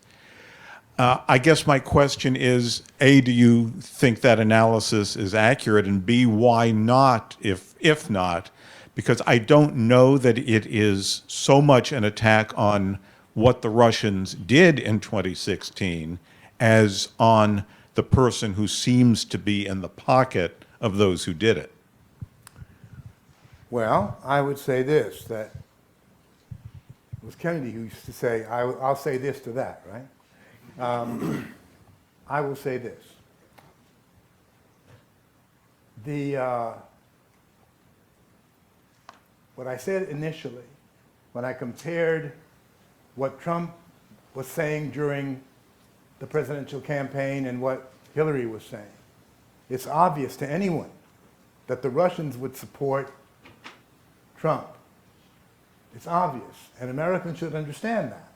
Speaker 6: I guess my question is, A, do you think that analysis is accurate? And B, why not, if not? Because I don't know that it is so much an attack on what the Russians did in 2016 as on the person who seems to be in the pocket of those who did it.
Speaker 2: well, I would say this, that it was Kennedy who used to say, I'll say this to that, right? I will say this. What I said initially, when I compared what Trump was saying during the presidential campaign and what Hillary was saying, it's obvious to anyone that the Russians would support Trump. It's obvious, and Americans should understand that.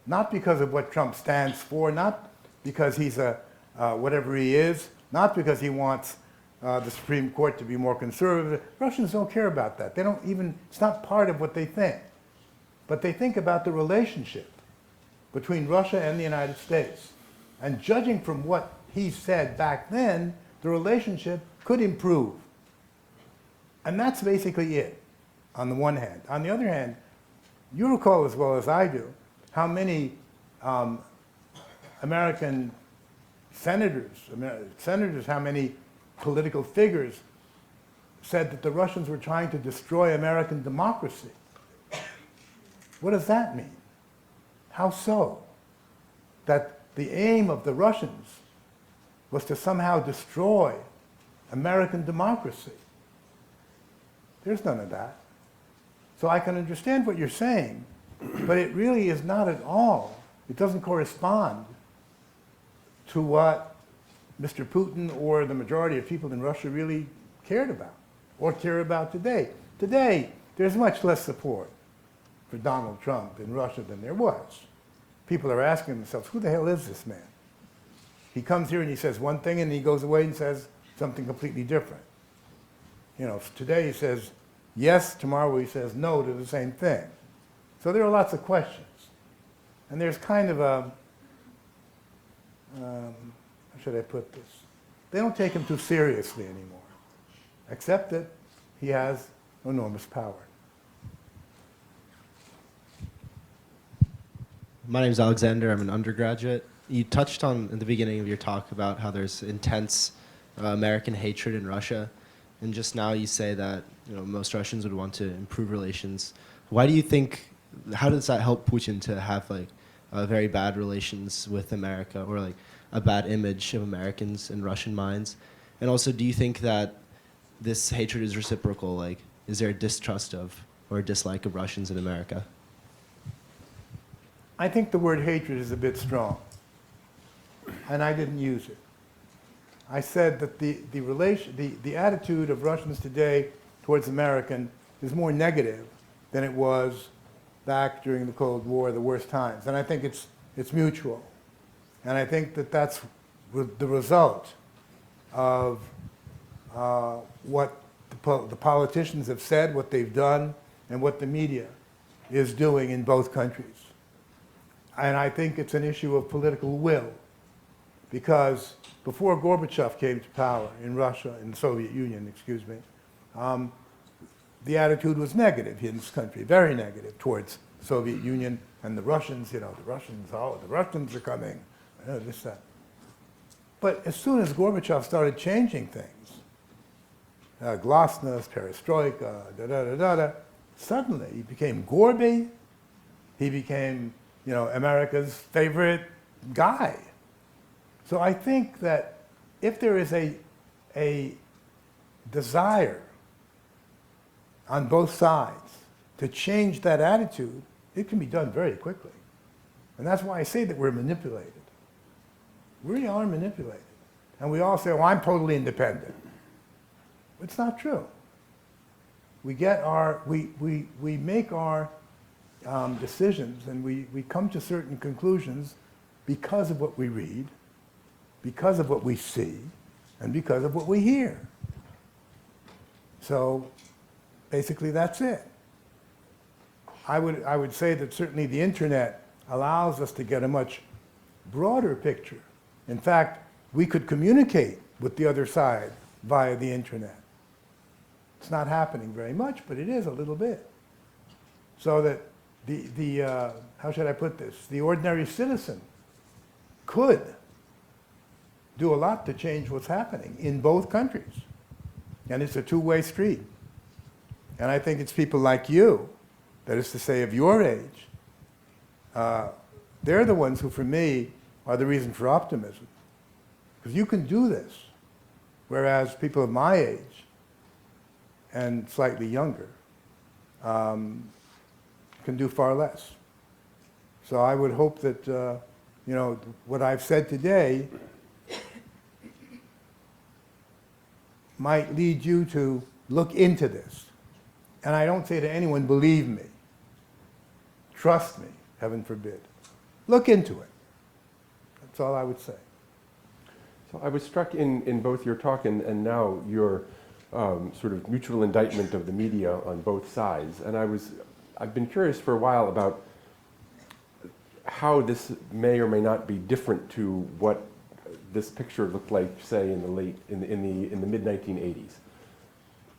Speaker 2: Not because of what Trump stands for, not because he's a whatever he is, not because he wants the Supreme Court to be more conservative. Russians don't care about that. They don't even, it's not part of what they think. But they think about the relationship between Russia and the United States. And judging from what he said back then, the relationship could improve. And that's basically it, on the one hand. On the other hand, you recall as well as I do how many American senators, how many political figures said that the Russians were trying to destroy American democracy. What does that mean? How so? That the aim of the Russians was to somehow destroy American democracy. There's none of that. So I can understand what you're saying, but it really is not at all. It doesn't correspond to what Mr. Putin or the majority of people in Russia really cared about or care about today. Today, there's much less support for Donald Trump in Russia than there was. People are asking themselves, who the hell is this man? He comes here and he says one thing and he goes away and says something completely different. You know, today he says yes, tomorrow he says no to the same thing. So there are lots of questions. And there's kind of a, how should I put this? They don't take him too seriously anymore, except that he has enormous power.
Speaker 7: My name is Alexander. I'm an undergraduate. You touched on in the beginning of your talk about how there's intense American hatred in Russia, and just now you say that most Russians would want to improve relations. Why do you think? How does that help Putin to have very bad relations with America, or a bad image of Americans in Russian minds? And also, do you think that this hatred is reciprocal? Is there a distrust of or a dislike of Russians in America?
Speaker 2: I think the word hatred is a bit strong, and I didn't use it. I said that the attitude of Russians today towards American is more negative than it was back during the Cold War, the worst times. And I think it's mutual. And I think that that's the result of what the politicians have said, what they've done, and what the media is doing in both countries. And I think it's an issue of political will, because before Gorbachev came to power in Russia, in the Soviet Union, the attitude was negative in this country, very negative towards the Soviet Union and the Russians. The Russians are coming, this, that. But as soon as Gorbachev started changing things, glasnost, perestroika, da-da-da-da-da. Suddenly, he became Gorby. He became, America's favorite guy. So I think that if there is a desire on both sides to change that attitude, it can be done very quickly. And that's why I say that we're manipulated. We are manipulated. And we all say, well, I'm totally independent. It's not true. We make our decisions and we come to certain conclusions because of what we read, because of what we see, and because of what we hear. So basically that's it. I would say that certainly the internet allows us to get a much broader picture. In fact, we could communicate with the other side via the internet. It's not happening very much, but it is a little bit. So that how should I put this? The ordinary citizen could do a lot to change what's happening in both countries. And it's a two-way street. And I think it's people like you, that is to say of your age, they're the ones who, for me, are the reason for optimism. Because you can do this, whereas people of my age and slightly younger can do far less. So I would hope that, what I've said today might lead you to look into this. And I don't say to anyone, believe me, trust me, heaven forbid. Look into it. That's all I would say.
Speaker 3: So I was struck in both your talk and now your sort of mutual indictment of the media on both sides. And I've been curious for a while about how this may or may not be different to what this picture looked like, say, in the mid 1980s.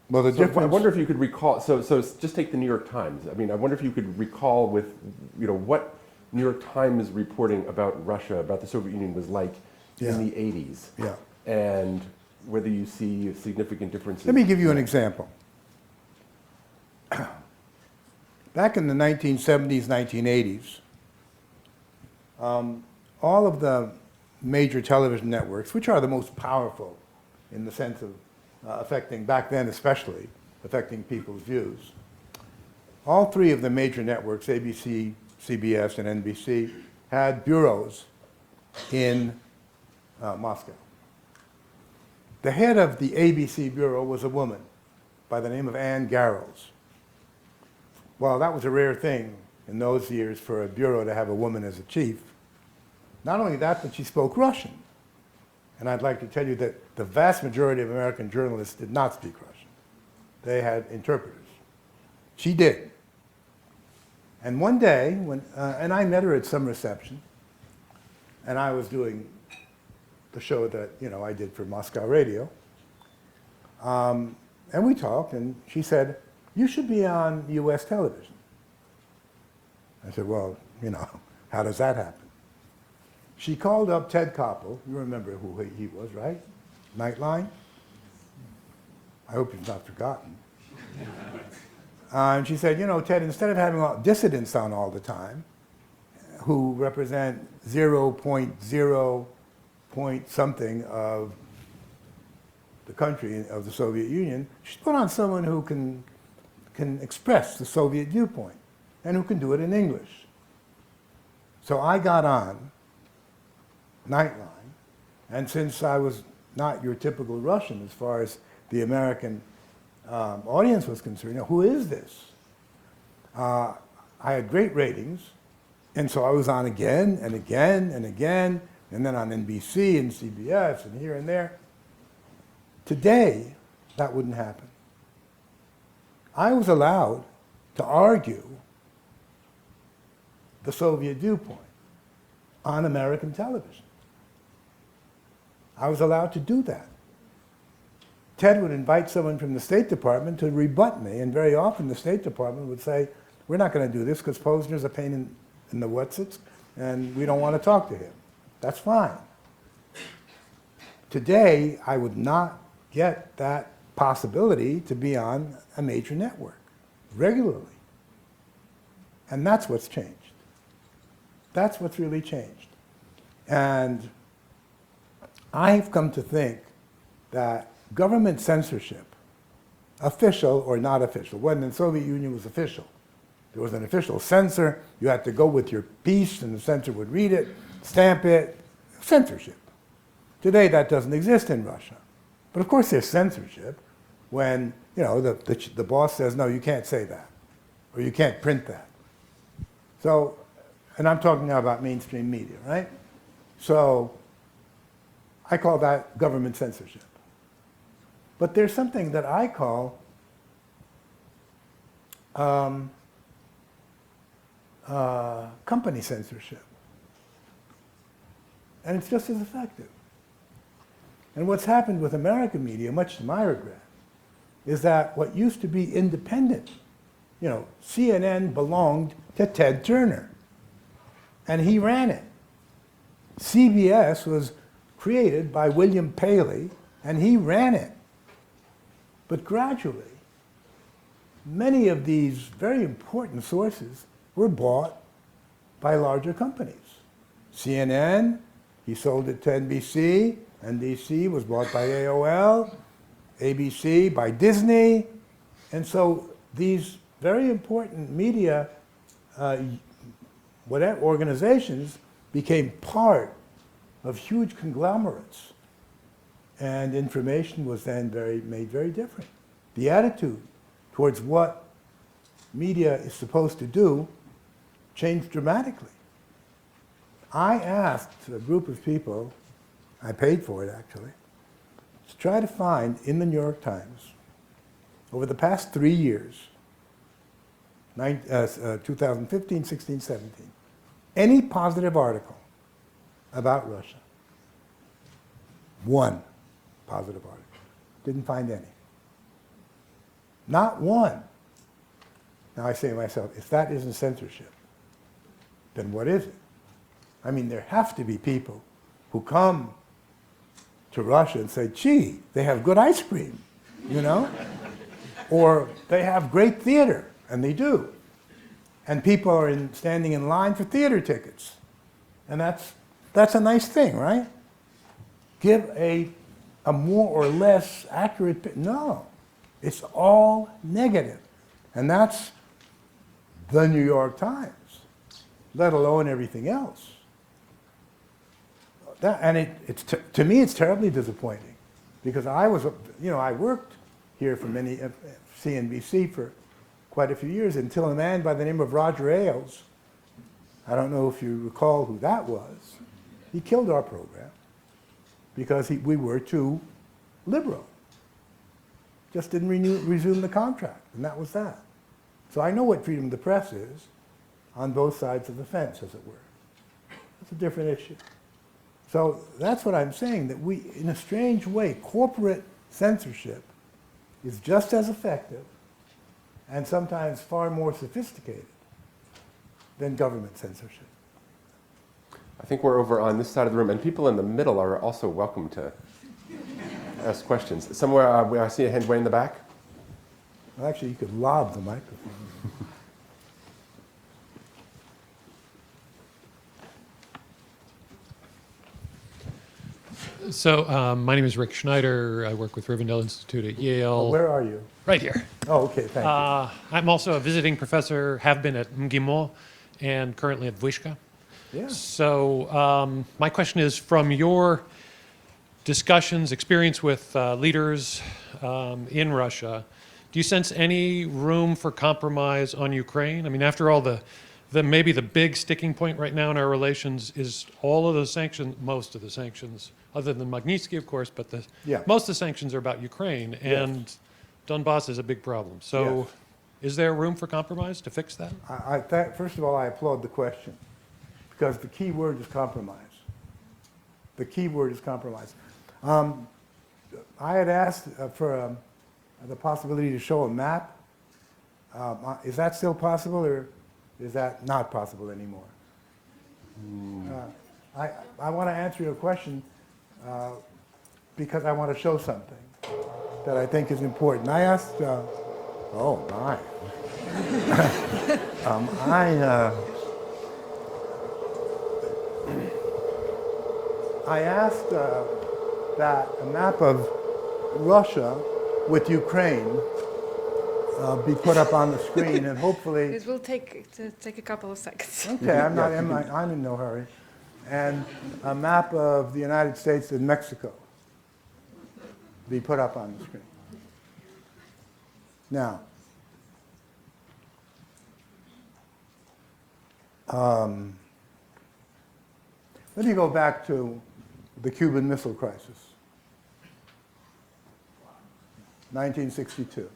Speaker 2: Well, the difference.
Speaker 3: I wonder if you could recall. So just take the New York Times. I mean, I wonder if you could recall with, what New York Times reporting about Russia, about the Soviet Union, was like in the 80s.
Speaker 2: Yeah.
Speaker 3: And whether you see significant differences.
Speaker 2: Let me give you an example. Back in the 1970s, 1980s, all of the major television networks, which are the most powerful in the sense of affecting, back then especially, affecting people's views, all three of the major networks, ABC, CBS, and NBC, had bureaus in Moscow. The head of the ABC bureau was a woman by the name of Anne Garrels. Well, that was a rare thing in those years for a bureau to have a woman as a chief. Not only that, but she spoke Russian. And I'd like to tell you that the vast majority of American journalists did not speak Russian. They had interpreters. She did. And one day, and I met her at some reception, and I was doing the show that I did for Moscow Radio, and we talked, and she said, "You should be on U.S. television." I said, "Well, how does that happen?" She called up Ted Koppel. You remember who he was, right? Nightline. I hope you've not forgotten. And she said, Ted, instead of having dissidents on all the time, who represent 0.0 point something of the country, of the Soviet Union, she's put on someone who can express the Soviet viewpoint and who can do it in English. So I got on Nightline, and since I was not your typical Russian as far as the American audience was concerned, who is this? I had great ratings, and so I was on again and again and again, and then on NBC and CBS and here and there. Today, that wouldn't happen. I was allowed to argue the Soviet viewpoint on American television. I was allowed to do that. Ted would invite someone from the State Department to rebut me, and very often the State Department would say, "We're not going to do this because Pozner's a pain in the whatsits, and we don't want to talk to him." That's fine. Today, I would not get that possibility to be on a major network regularly. And that's what's changed. That's what's really changed. And I've come to think that government censorship, official or not official, when the Soviet Union was official, there was an official censor, you had to go with your piece and the censor would read it, stamp it, censorship. Today that doesn't exist in Russia. But of course there's censorship when, you know, the boss says, no, you can't say that, or you can't print that. So, and I'm talking now about mainstream media, right? So I call that government censorship. But there's something that I call company censorship. And it's just as effective. And what's happened with American media, much to my regret, is that what used to be independent, you know, CNN belonged to Ted Turner, and he ran it. CBS was created by William Paley, and he ran it. But gradually, many of these very important sources were bought by larger companies. CNN, he sold it to NBC, NBC was bought by AOL, ABC by Disney, and so these very important media organizations became part of huge conglomerates, and information was then made very different. The attitude towards what media is supposed to do changed dramatically. I asked a group of people, I paid for it actually, to try to find in the New York Times, over the past 3 years, 2015, 16, 17, any positive article about Russia. One positive article. Didn't find any. Not one. Now I say to myself, if that isn't censorship, then what is it? I mean, there have to be people who come to Russia and say, gee, they have good ice cream, you know? Or they have great theater, and they do. And people are standing in line for theater tickets. And that's a nice thing, right? Give a more or less accurate, no. It's all negative. And that's the New York Times, let alone everything else. To me, it's terribly disappointing because I worked here for many, CNBC for quite a few years until a man by the name of Roger Ailes, I don't know if you recall who that was, he killed our program because we were too liberal. Just didn't resume the contract, and that was that. So I know what freedom of the press is on both sides of the fence, as it were. It's a different issue. So that's what I'm saying, that we, in a strange way, corporate censorship is just as effective and sometimes far more sophisticated than government censorship.
Speaker 3: I think we're over on this side of the room, and people in the middle are also welcome to ask questions. Somewhere, I see a hand way in the back.
Speaker 2: Well, actually, you could lob the microphone.
Speaker 8: So my name is Rick Schneider. I work with Rivendell Institute at Yale.
Speaker 2: Where are you?
Speaker 8: Right here.
Speaker 2: Oh, okay, thank you.
Speaker 8: I'm also a visiting professor, have been at MGIMO, and currently at Vyška.
Speaker 2: Yeah.
Speaker 8: So my question is, from your discussions, experience with leaders in Russia, do you sense any room for compromise on Ukraine? I mean, after all, maybe the big sticking point right now in our relations is all of the sanctions, most of the sanctions, other than Magnitsky, of course, but most of the sanctions are about Ukraine, and Donbass is a big problem. So is there room for compromise to fix that?
Speaker 2: First of all, I applaud the question, because the key word is compromise. The key word is compromise. I had asked for the possibility to show a map. Is that still possible, or is that not possible anymore? I want to answer your question because I want to show something. that I think is important. I asked, oh my. I asked that a map of Russia with Ukraine be put up on the screen, and hopefully.
Speaker 9: It will take a couple of seconds.
Speaker 2: Okay, I'm in no hurry. And a map of the United States and Mexico be put up on the screen. Now, let me go back to the Cuban Missile Crisis, 1962.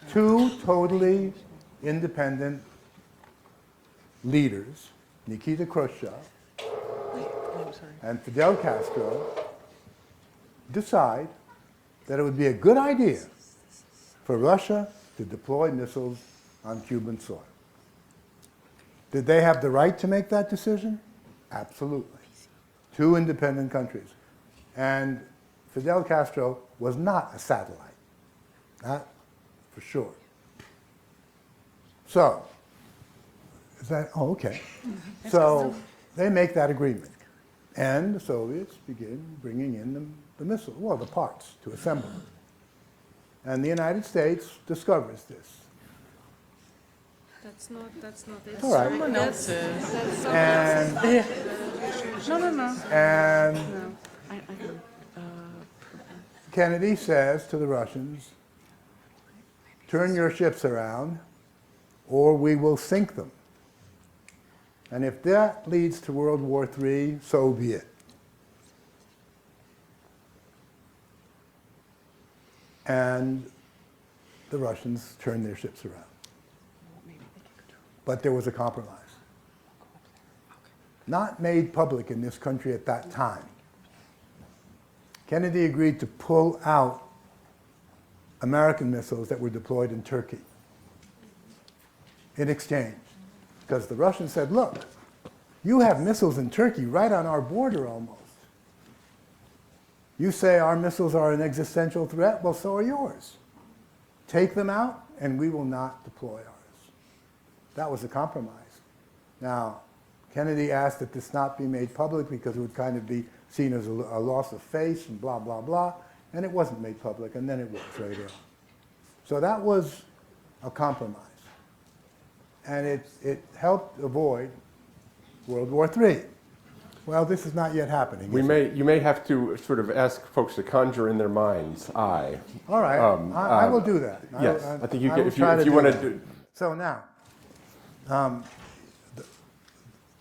Speaker 2: Two totally independent leaders, Nikita Khrushchev and Fidel Castro, decide that it would be a good idea for Russia to deploy missiles on Cuban soil. Did they have the right to make that decision? Absolutely. Two independent countries. And Fidel Castro was not a satellite. That for sure. So, is that, oh, okay. So they make that agreement. And the Soviets begin bringing in the missiles, well, the parts to assemble them. And the United States discovers this.
Speaker 9: That's not it.
Speaker 2: All right.
Speaker 9: Someone else's. That's
Speaker 2: And,
Speaker 9: no.
Speaker 2: and
Speaker 9: No. I
Speaker 2: Kennedy says to the Russians, turn your ships around or we will sink them. And if that leads to World War III, so be it. And the Russians turned their ships around. But there was a compromise. Not made public in this country at that time. Kennedy agreed to pull out American missiles that were deployed in Turkey in exchange. Because the Russians said, look, you have missiles in Turkey right on our border almost. You say our missiles are an existential threat, well, so are yours. Take them out and we will not deploy ours. That was a compromise. Now, Kennedy asked that this not be made public because it would kind of be seen as a loss of face and blah, blah, blah. And it wasn't made public, and then it was later on. So that was a compromise. And it helped avoid World War III. Well, this is not yet happening.
Speaker 3: You may have to sort of ask folks to conjure in their mind's eye.
Speaker 2: All right, I will do that.
Speaker 3: Yes, I think you
Speaker 2: I
Speaker 3: can,
Speaker 2: will
Speaker 3: if
Speaker 2: try
Speaker 3: you want
Speaker 2: that.
Speaker 3: to do.
Speaker 2: So now,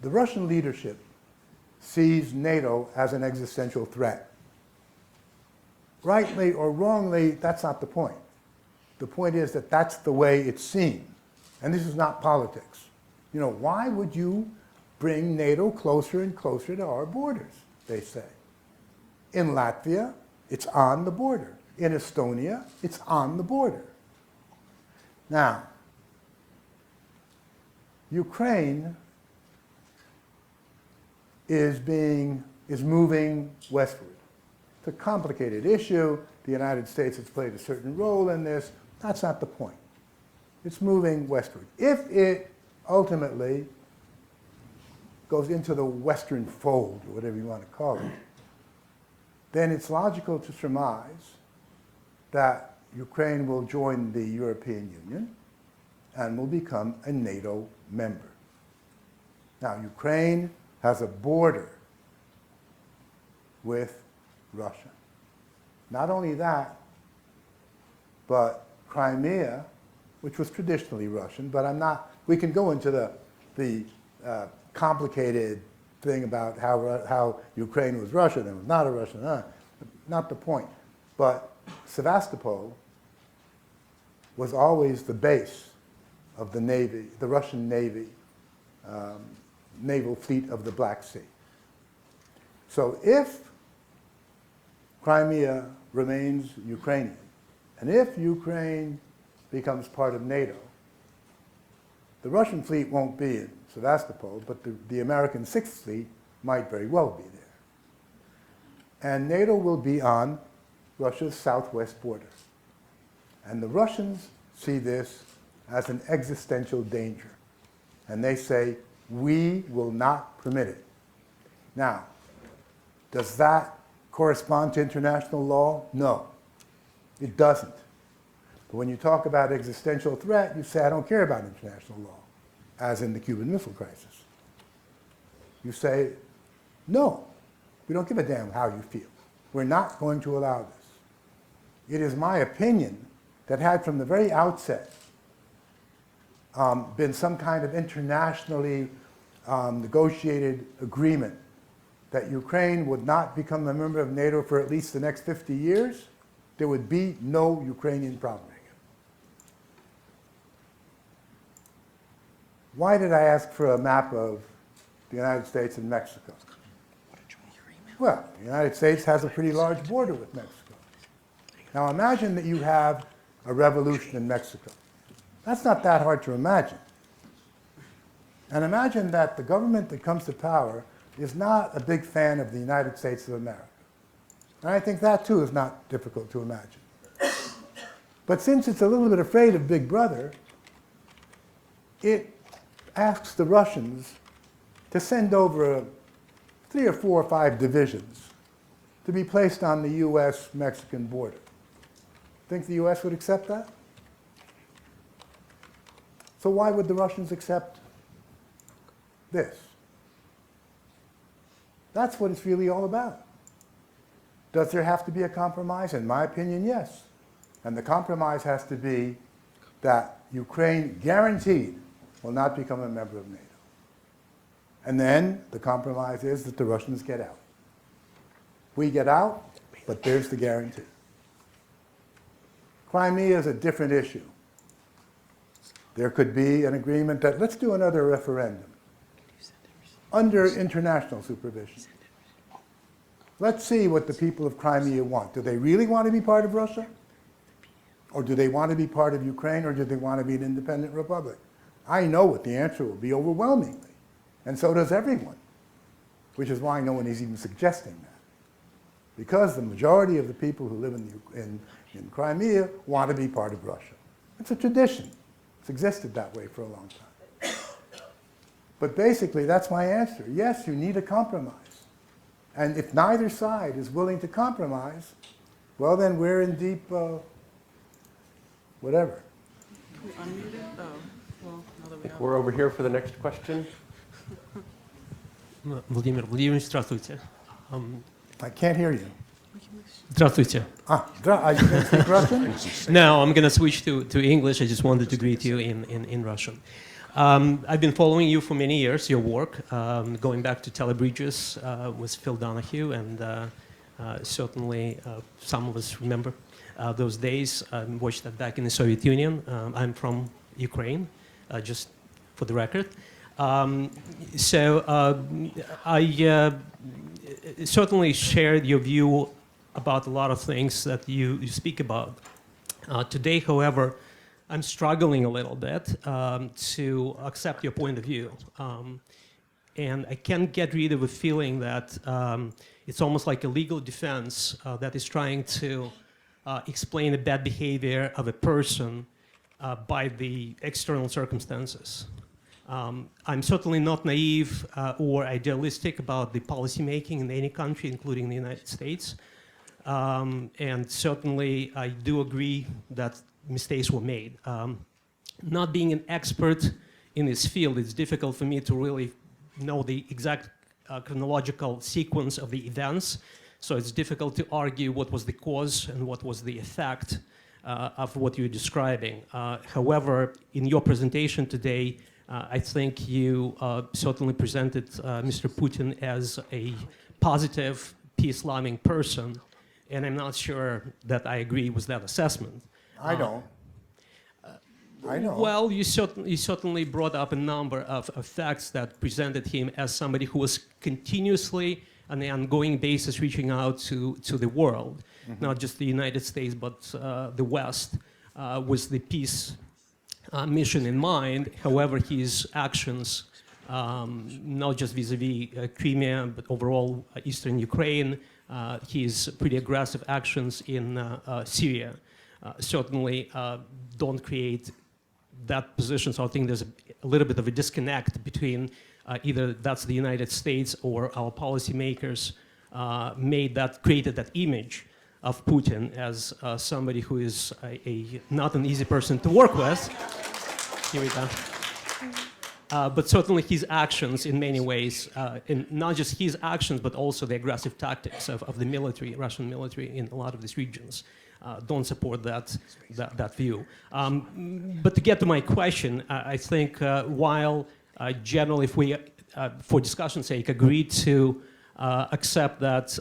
Speaker 2: the Russian leadership sees NATO as an existential threat. Rightly or wrongly, that's not the point. The point is that that's the way it's seen. And this is not politics. You know, why would you bring NATO closer and closer to our borders, they say. In Latvia, it's on the border. In Estonia, it's on the border. Now, Ukraine is moving westward. It's a complicated issue. The United States has played a certain role in this. That's not the point. It's moving westward. If it ultimately goes into the Western fold, or whatever you want to call it, then it's logical to surmise that Ukraine will join the European Union and will become a NATO member. Now, Ukraine has a border with Russia. Not only that, but Crimea, which was traditionally Russian, but we can go into the complicated thing about how Ukraine was Russian and was not a Russian, not the point. But Sevastopol was always the base of the Navy, the Russian Navy, naval fleet of the Black Sea. So if Crimea remains Ukrainian, and if Ukraine becomes part of NATO, the Russian fleet won't be in Sevastopol, but the American Sixth Fleet might very well be there. And NATO will be on Russia's southwest border. And the Russians see this as an existential danger. And they say, we will not permit it. Now, does that correspond to international law? No, it doesn't. But when you talk about existential threat, you say, I don't care about international law, as in the Cuban Missile Crisis. You say, no, we don't give a damn how you feel. We're not going to allow this. It is my opinion that had from the very outset been some kind of internationally negotiated agreement that Ukraine would not become a member of NATO for at least the next 50 years, there would be no Ukrainian problem. Why did I ask for a map of the United States and Mexico? Well, the United States has a pretty large border with Mexico. Now imagine that you have a revolution in Mexico. That's not that hard to imagine. And imagine that the government that comes to power is not a big fan of the United States of America. And I think that too is not difficult to imagine. But since it's a little bit afraid of Big Brother, it asks the Russians to send over 3 or 4 or 5 divisions to be placed on the U.S.-Mexican border. Think the U.S. would accept that? So why would the Russians accept this? That's what it's really all about. Does there have to be a compromise? In my opinion, yes. And the compromise has to be that Ukraine guaranteed will not become a member of NATO. And then the compromise is that the Russians get out. We get out, but there's the guarantee. Crimea is a different issue. There could be an agreement that let's do another referendum under international supervision. Let's see what the people of Crimea want. Do they really want to be part of Russia? Or do they want to be part of Ukraine? Or do they want to be an independent republic? I know what the answer will be overwhelmingly. And so does everyone, which is why no one is even suggesting that. Because the majority of the people who live in Crimea want to be part of Russia. It's a tradition. It's existed that way for a long time. But basically, that's my answer. Yes, you need a compromise. And if neither side is willing to compromise, well, then we're in deep, whatever.
Speaker 9: We unmuted? Oh, well, now that we have.
Speaker 3: We're over here for the next question.
Speaker 10: Владимир Владимирович, здравствуйте.
Speaker 2: I can't hear you.
Speaker 10: Здравствуйте.
Speaker 2: You can speak Russian?
Speaker 10: Now I'm going to switch to English. I just wanted to greet you in Russian. I've been following you for many years, your work, going back to Telebridges with Phil Donahue, and certainly some of us remember those days. I watched that back in the Soviet Union. I'm from Ukraine, just for the record. So I certainly shared your view about a lot of things that you speak about. Today, however, I'm struggling a little bit to accept your point of view. And I can't get rid of a feeling that it's almost like a legal defense that is trying to explain the bad behavior of a person by the external circumstances. I'm certainly not naive or idealistic about the policymaking in any country, including the United States. And certainly I do agree that mistakes were made. Not being an expert in this field, it's difficult for me to really know the exact chronological sequence of the events. So it's difficult to argue what was the cause and what was the effect of what you're describing. However, in your presentation today, I think you certainly presented Mr. Putin as a positive, peace-loving person, and I'm not sure that I agree with that assessment.
Speaker 2: I don't. I know.
Speaker 10: Well, you certainly brought up a number of facts that presented him as somebody who was continuously, on an ongoing basis, reaching out to the world, not just the United States, but the West, with the peace mission in mind. However, his actions, not just vis-a-vis Crimea, but overall Eastern Ukraine, his pretty aggressive actions in Syria certainly don't create that position. So I think there's a little bit of a disconnect between either that's the United States or our policymakers created that image of Putin as somebody who is not an easy person to work with. Here we go. But certainly his actions in many ways, and not just his actions, but also the aggressive tactics of the military, Russian military in a lot of these regions don't support that view. But to get to my question, I think while generally if we, for discussion's sake, agreed to accept that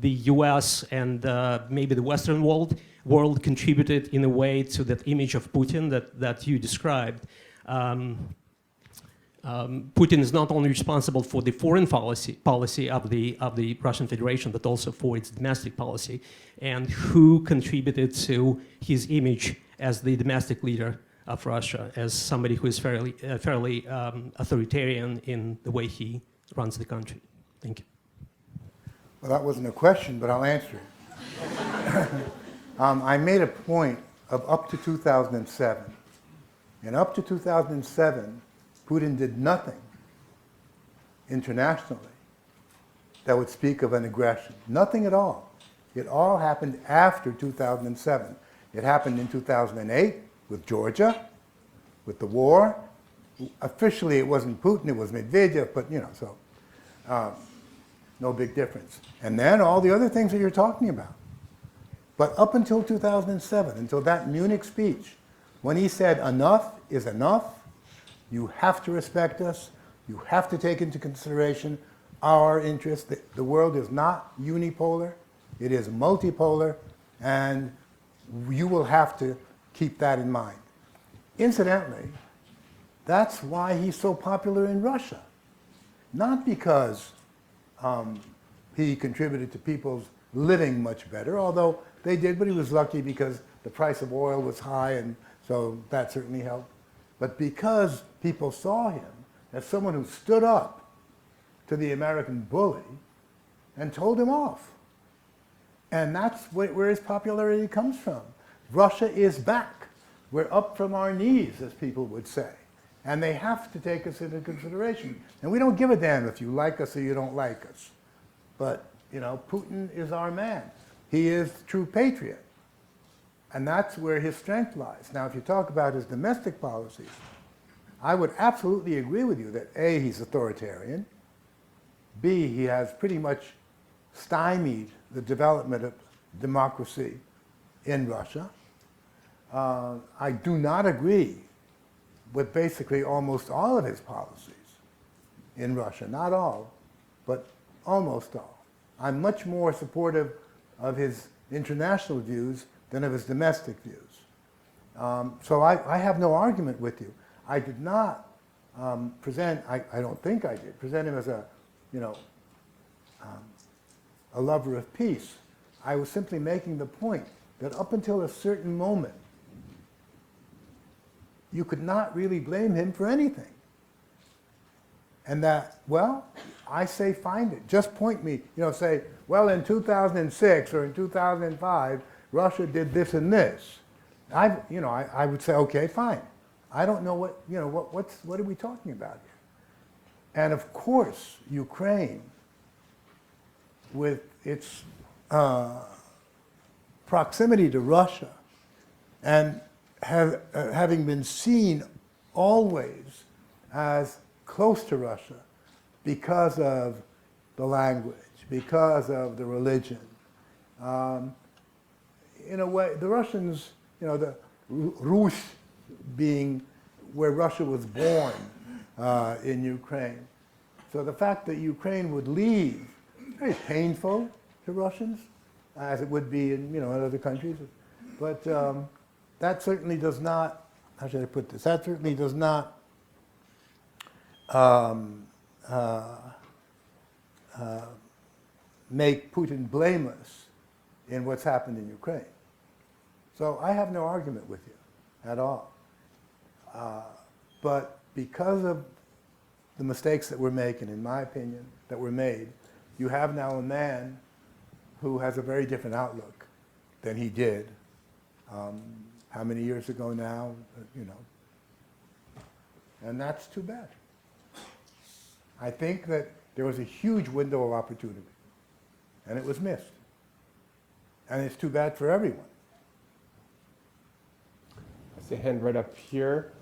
Speaker 10: the US and maybe the Western world contributed in a way to that image of Putin that you described, Putin is not only responsible for the foreign policy of the Russian Federation, but also for its domestic policy, and who contributed to his image as the domestic leader of Russia, as somebody who is fairly authoritarian in the way he runs the country. Thank you.
Speaker 2: Well, that wasn't a question, but I'll answer it. I made a point of up to 2007. And up to 2007, Putin did nothing internationally that would speak of an aggression. Nothing at all. It all happened after 2007. It happened in 2008 with Georgia, with the war. Officially, it wasn't Putin, it was Medvedev, but so no big difference. And then all the other things that you're talking about. But up until 2007, until that Munich speech, when he said enough is enough, you have to respect us, you have to take into consideration our interests. The world is not unipolar, it is multipolar, and you will have to keep that in mind. Incidentally, that's why he's so popular in Russia. Not because he contributed to people's living much better, although they did, but he was lucky because the price of oil was high, and so that certainly helped. But because people saw him as someone who stood up to the American bully and told him off. And that's where his popularity comes from. Russia is back. We're up from our knees, as people would say. And they have to take us into consideration. And we don't give a damn if you like us or you don't like us. But, Putin is our man. He is a true patriot. And that's where his strength lies. Now, if you talk about his domestic policies, I would absolutely agree with you that A, he's authoritarian, B, he has pretty much stymied the development of democracy in Russia. I do not agree with basically almost all of his policies in Russia. Not all, but almost all. I'm much more supportive of his international views than of his domestic views. So I have no argument with you. I did not present, I don't think I did, present him as a lover of peace. I was simply making the point that up until a certain moment, you could not really blame him for anything. And that, well, I say find it. Just point me, say, well, in 2006 or in 2005, Russia did this and this. I would say, okay, fine. I don't know what are we talking about here? And of course, Ukraine, with its proximity to Russia and having been seen always as close to Russia because of the language, because of the religion. In a way, the Russians, the Rus being where Russia was born in Ukraine. So the fact that Ukraine would leave, very painful to Russians, as it would be in, in other countries. But that certainly does not, how should I put this? That certainly does not make Putin blameless in what's happened in Ukraine. So I have no argument with you at all. But because of the mistakes that we're making, in my opinion, that were made, you have now a man who has a very different outlook than he did. How many years ago now, you know. And that's too bad. I think that there was a huge window of opportunity, and it was missed. And it's too bad for everyone.
Speaker 3: I see a hand right up here.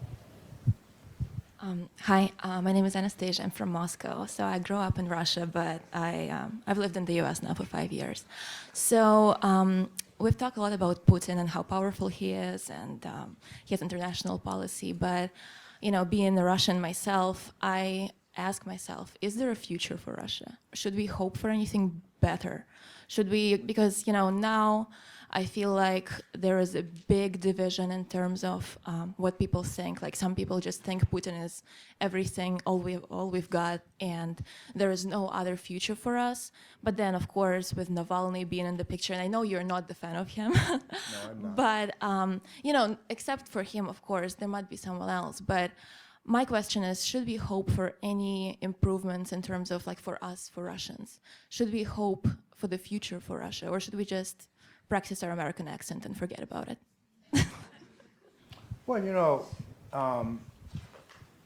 Speaker 11: Hi, my name is Anastasia. I'm from Moscow. So I grew up in Russia, but I've lived in the US now for 5 years. So we've talked a lot about Putin and how powerful he is and his international policy. But, you know, being a Russian myself, I ask myself, is there a future for Russia? Should we hope for anything better? Should we, because, you know, now I feel like there is a big division in terms of what people think. Like some people just think Putin is everything, all we've got, and there is no other future for us. But then, of course, with Navalny being in the picture, and I know you're not the fan of him,
Speaker 2: No, I'm not.
Speaker 11: but you know, except for him, of course, there might be someone else. But my question is, should we hope for any improvements in terms of, like, for us, for Russians? Should we hope for the future for Russia, or should we just practice our American accent and forget about it?
Speaker 2: Well, you know,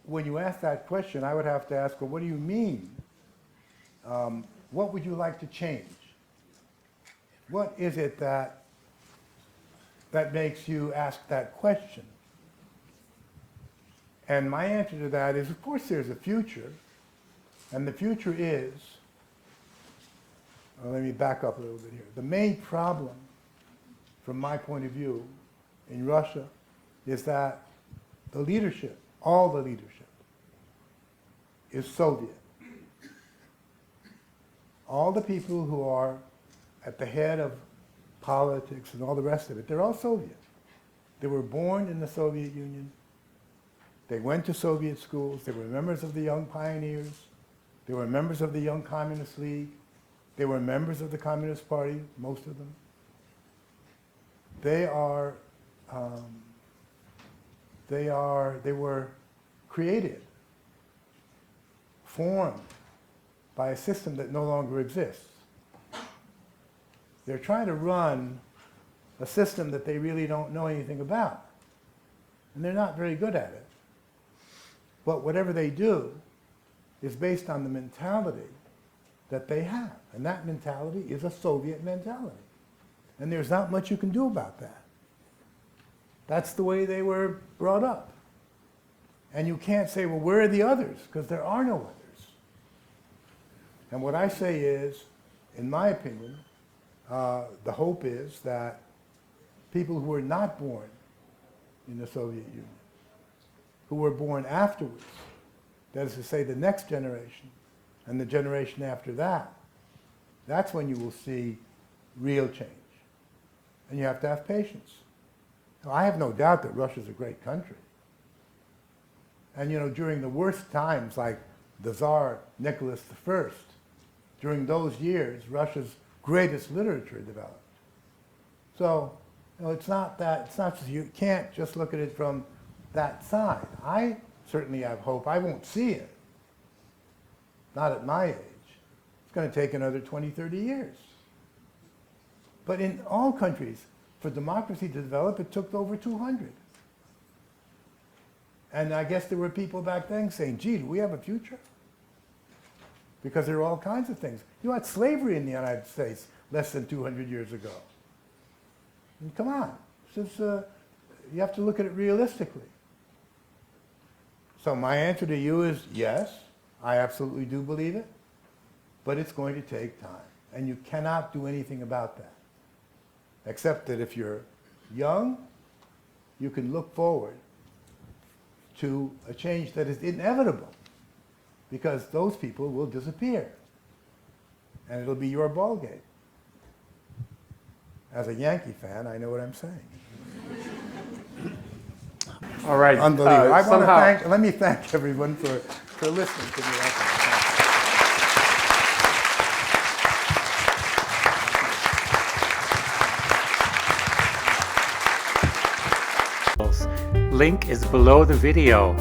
Speaker 2: when you ask that question, I would have to ask, well, what do you mean? What would you like to change? What is it that makes you ask that question? And my answer to that is, of course, there's a future. And the future is, well, let me back up a little bit here. The main problem, from my point of view, in Russia, is that the leadership, all the leadership, is Soviet. All the people who are at the head of politics and all the rest of it, they're all Soviet. They were born in the Soviet Union. They went to Soviet schools. They were members of the Young Pioneers. They were members of the Young Communist League. They were members of the Communist Party, most of them. They were created, formed by a system that no longer exists. They're trying to run a system that they really don't know anything about. And they're not very good at it. But whatever they do is based on the mentality that they have. And that mentality is a Soviet mentality. And there's not much you can do about that. That's the way they were brought up. And you can't say, well, where are the others? Because there are no others. And what I say is, in my opinion, the hope is that people who were not born in the Soviet Union, who were born afterwards, that is to say the next generation and the generation after that, that's when you will see real change. And you have to have patience. Now, I have no doubt that Russia's a great country. And you know, during the worst times, like the Tsar Nicholas I, during those years, Russia's greatest literature developed. So, you know, it's not just, you can't just look at it from that side. I certainly have hope. I won't see it. Not at my age. It's going to take another 20, 30 years. But in all countries, for democracy to develop, it took over 200. And I guess there were people back then saying, gee, do we have a future? Because there are all kinds of things. You had slavery in the United States less than 200 years ago. And come on. You have to look at it realistically. So my answer to you is yes, I absolutely do believe it, but it's going to take time. And you cannot do anything about that. Except that if you're young, you can look forward to a change that is inevitable, because those people will disappear. And it'll be your ballgame. As a Yankee fan, I know what I'm saying.
Speaker 3: All right.
Speaker 2: Unbelievable. I want to
Speaker 3: somehow-
Speaker 2: let me thank everyone for listening to me.
Speaker 12: Link is below the video.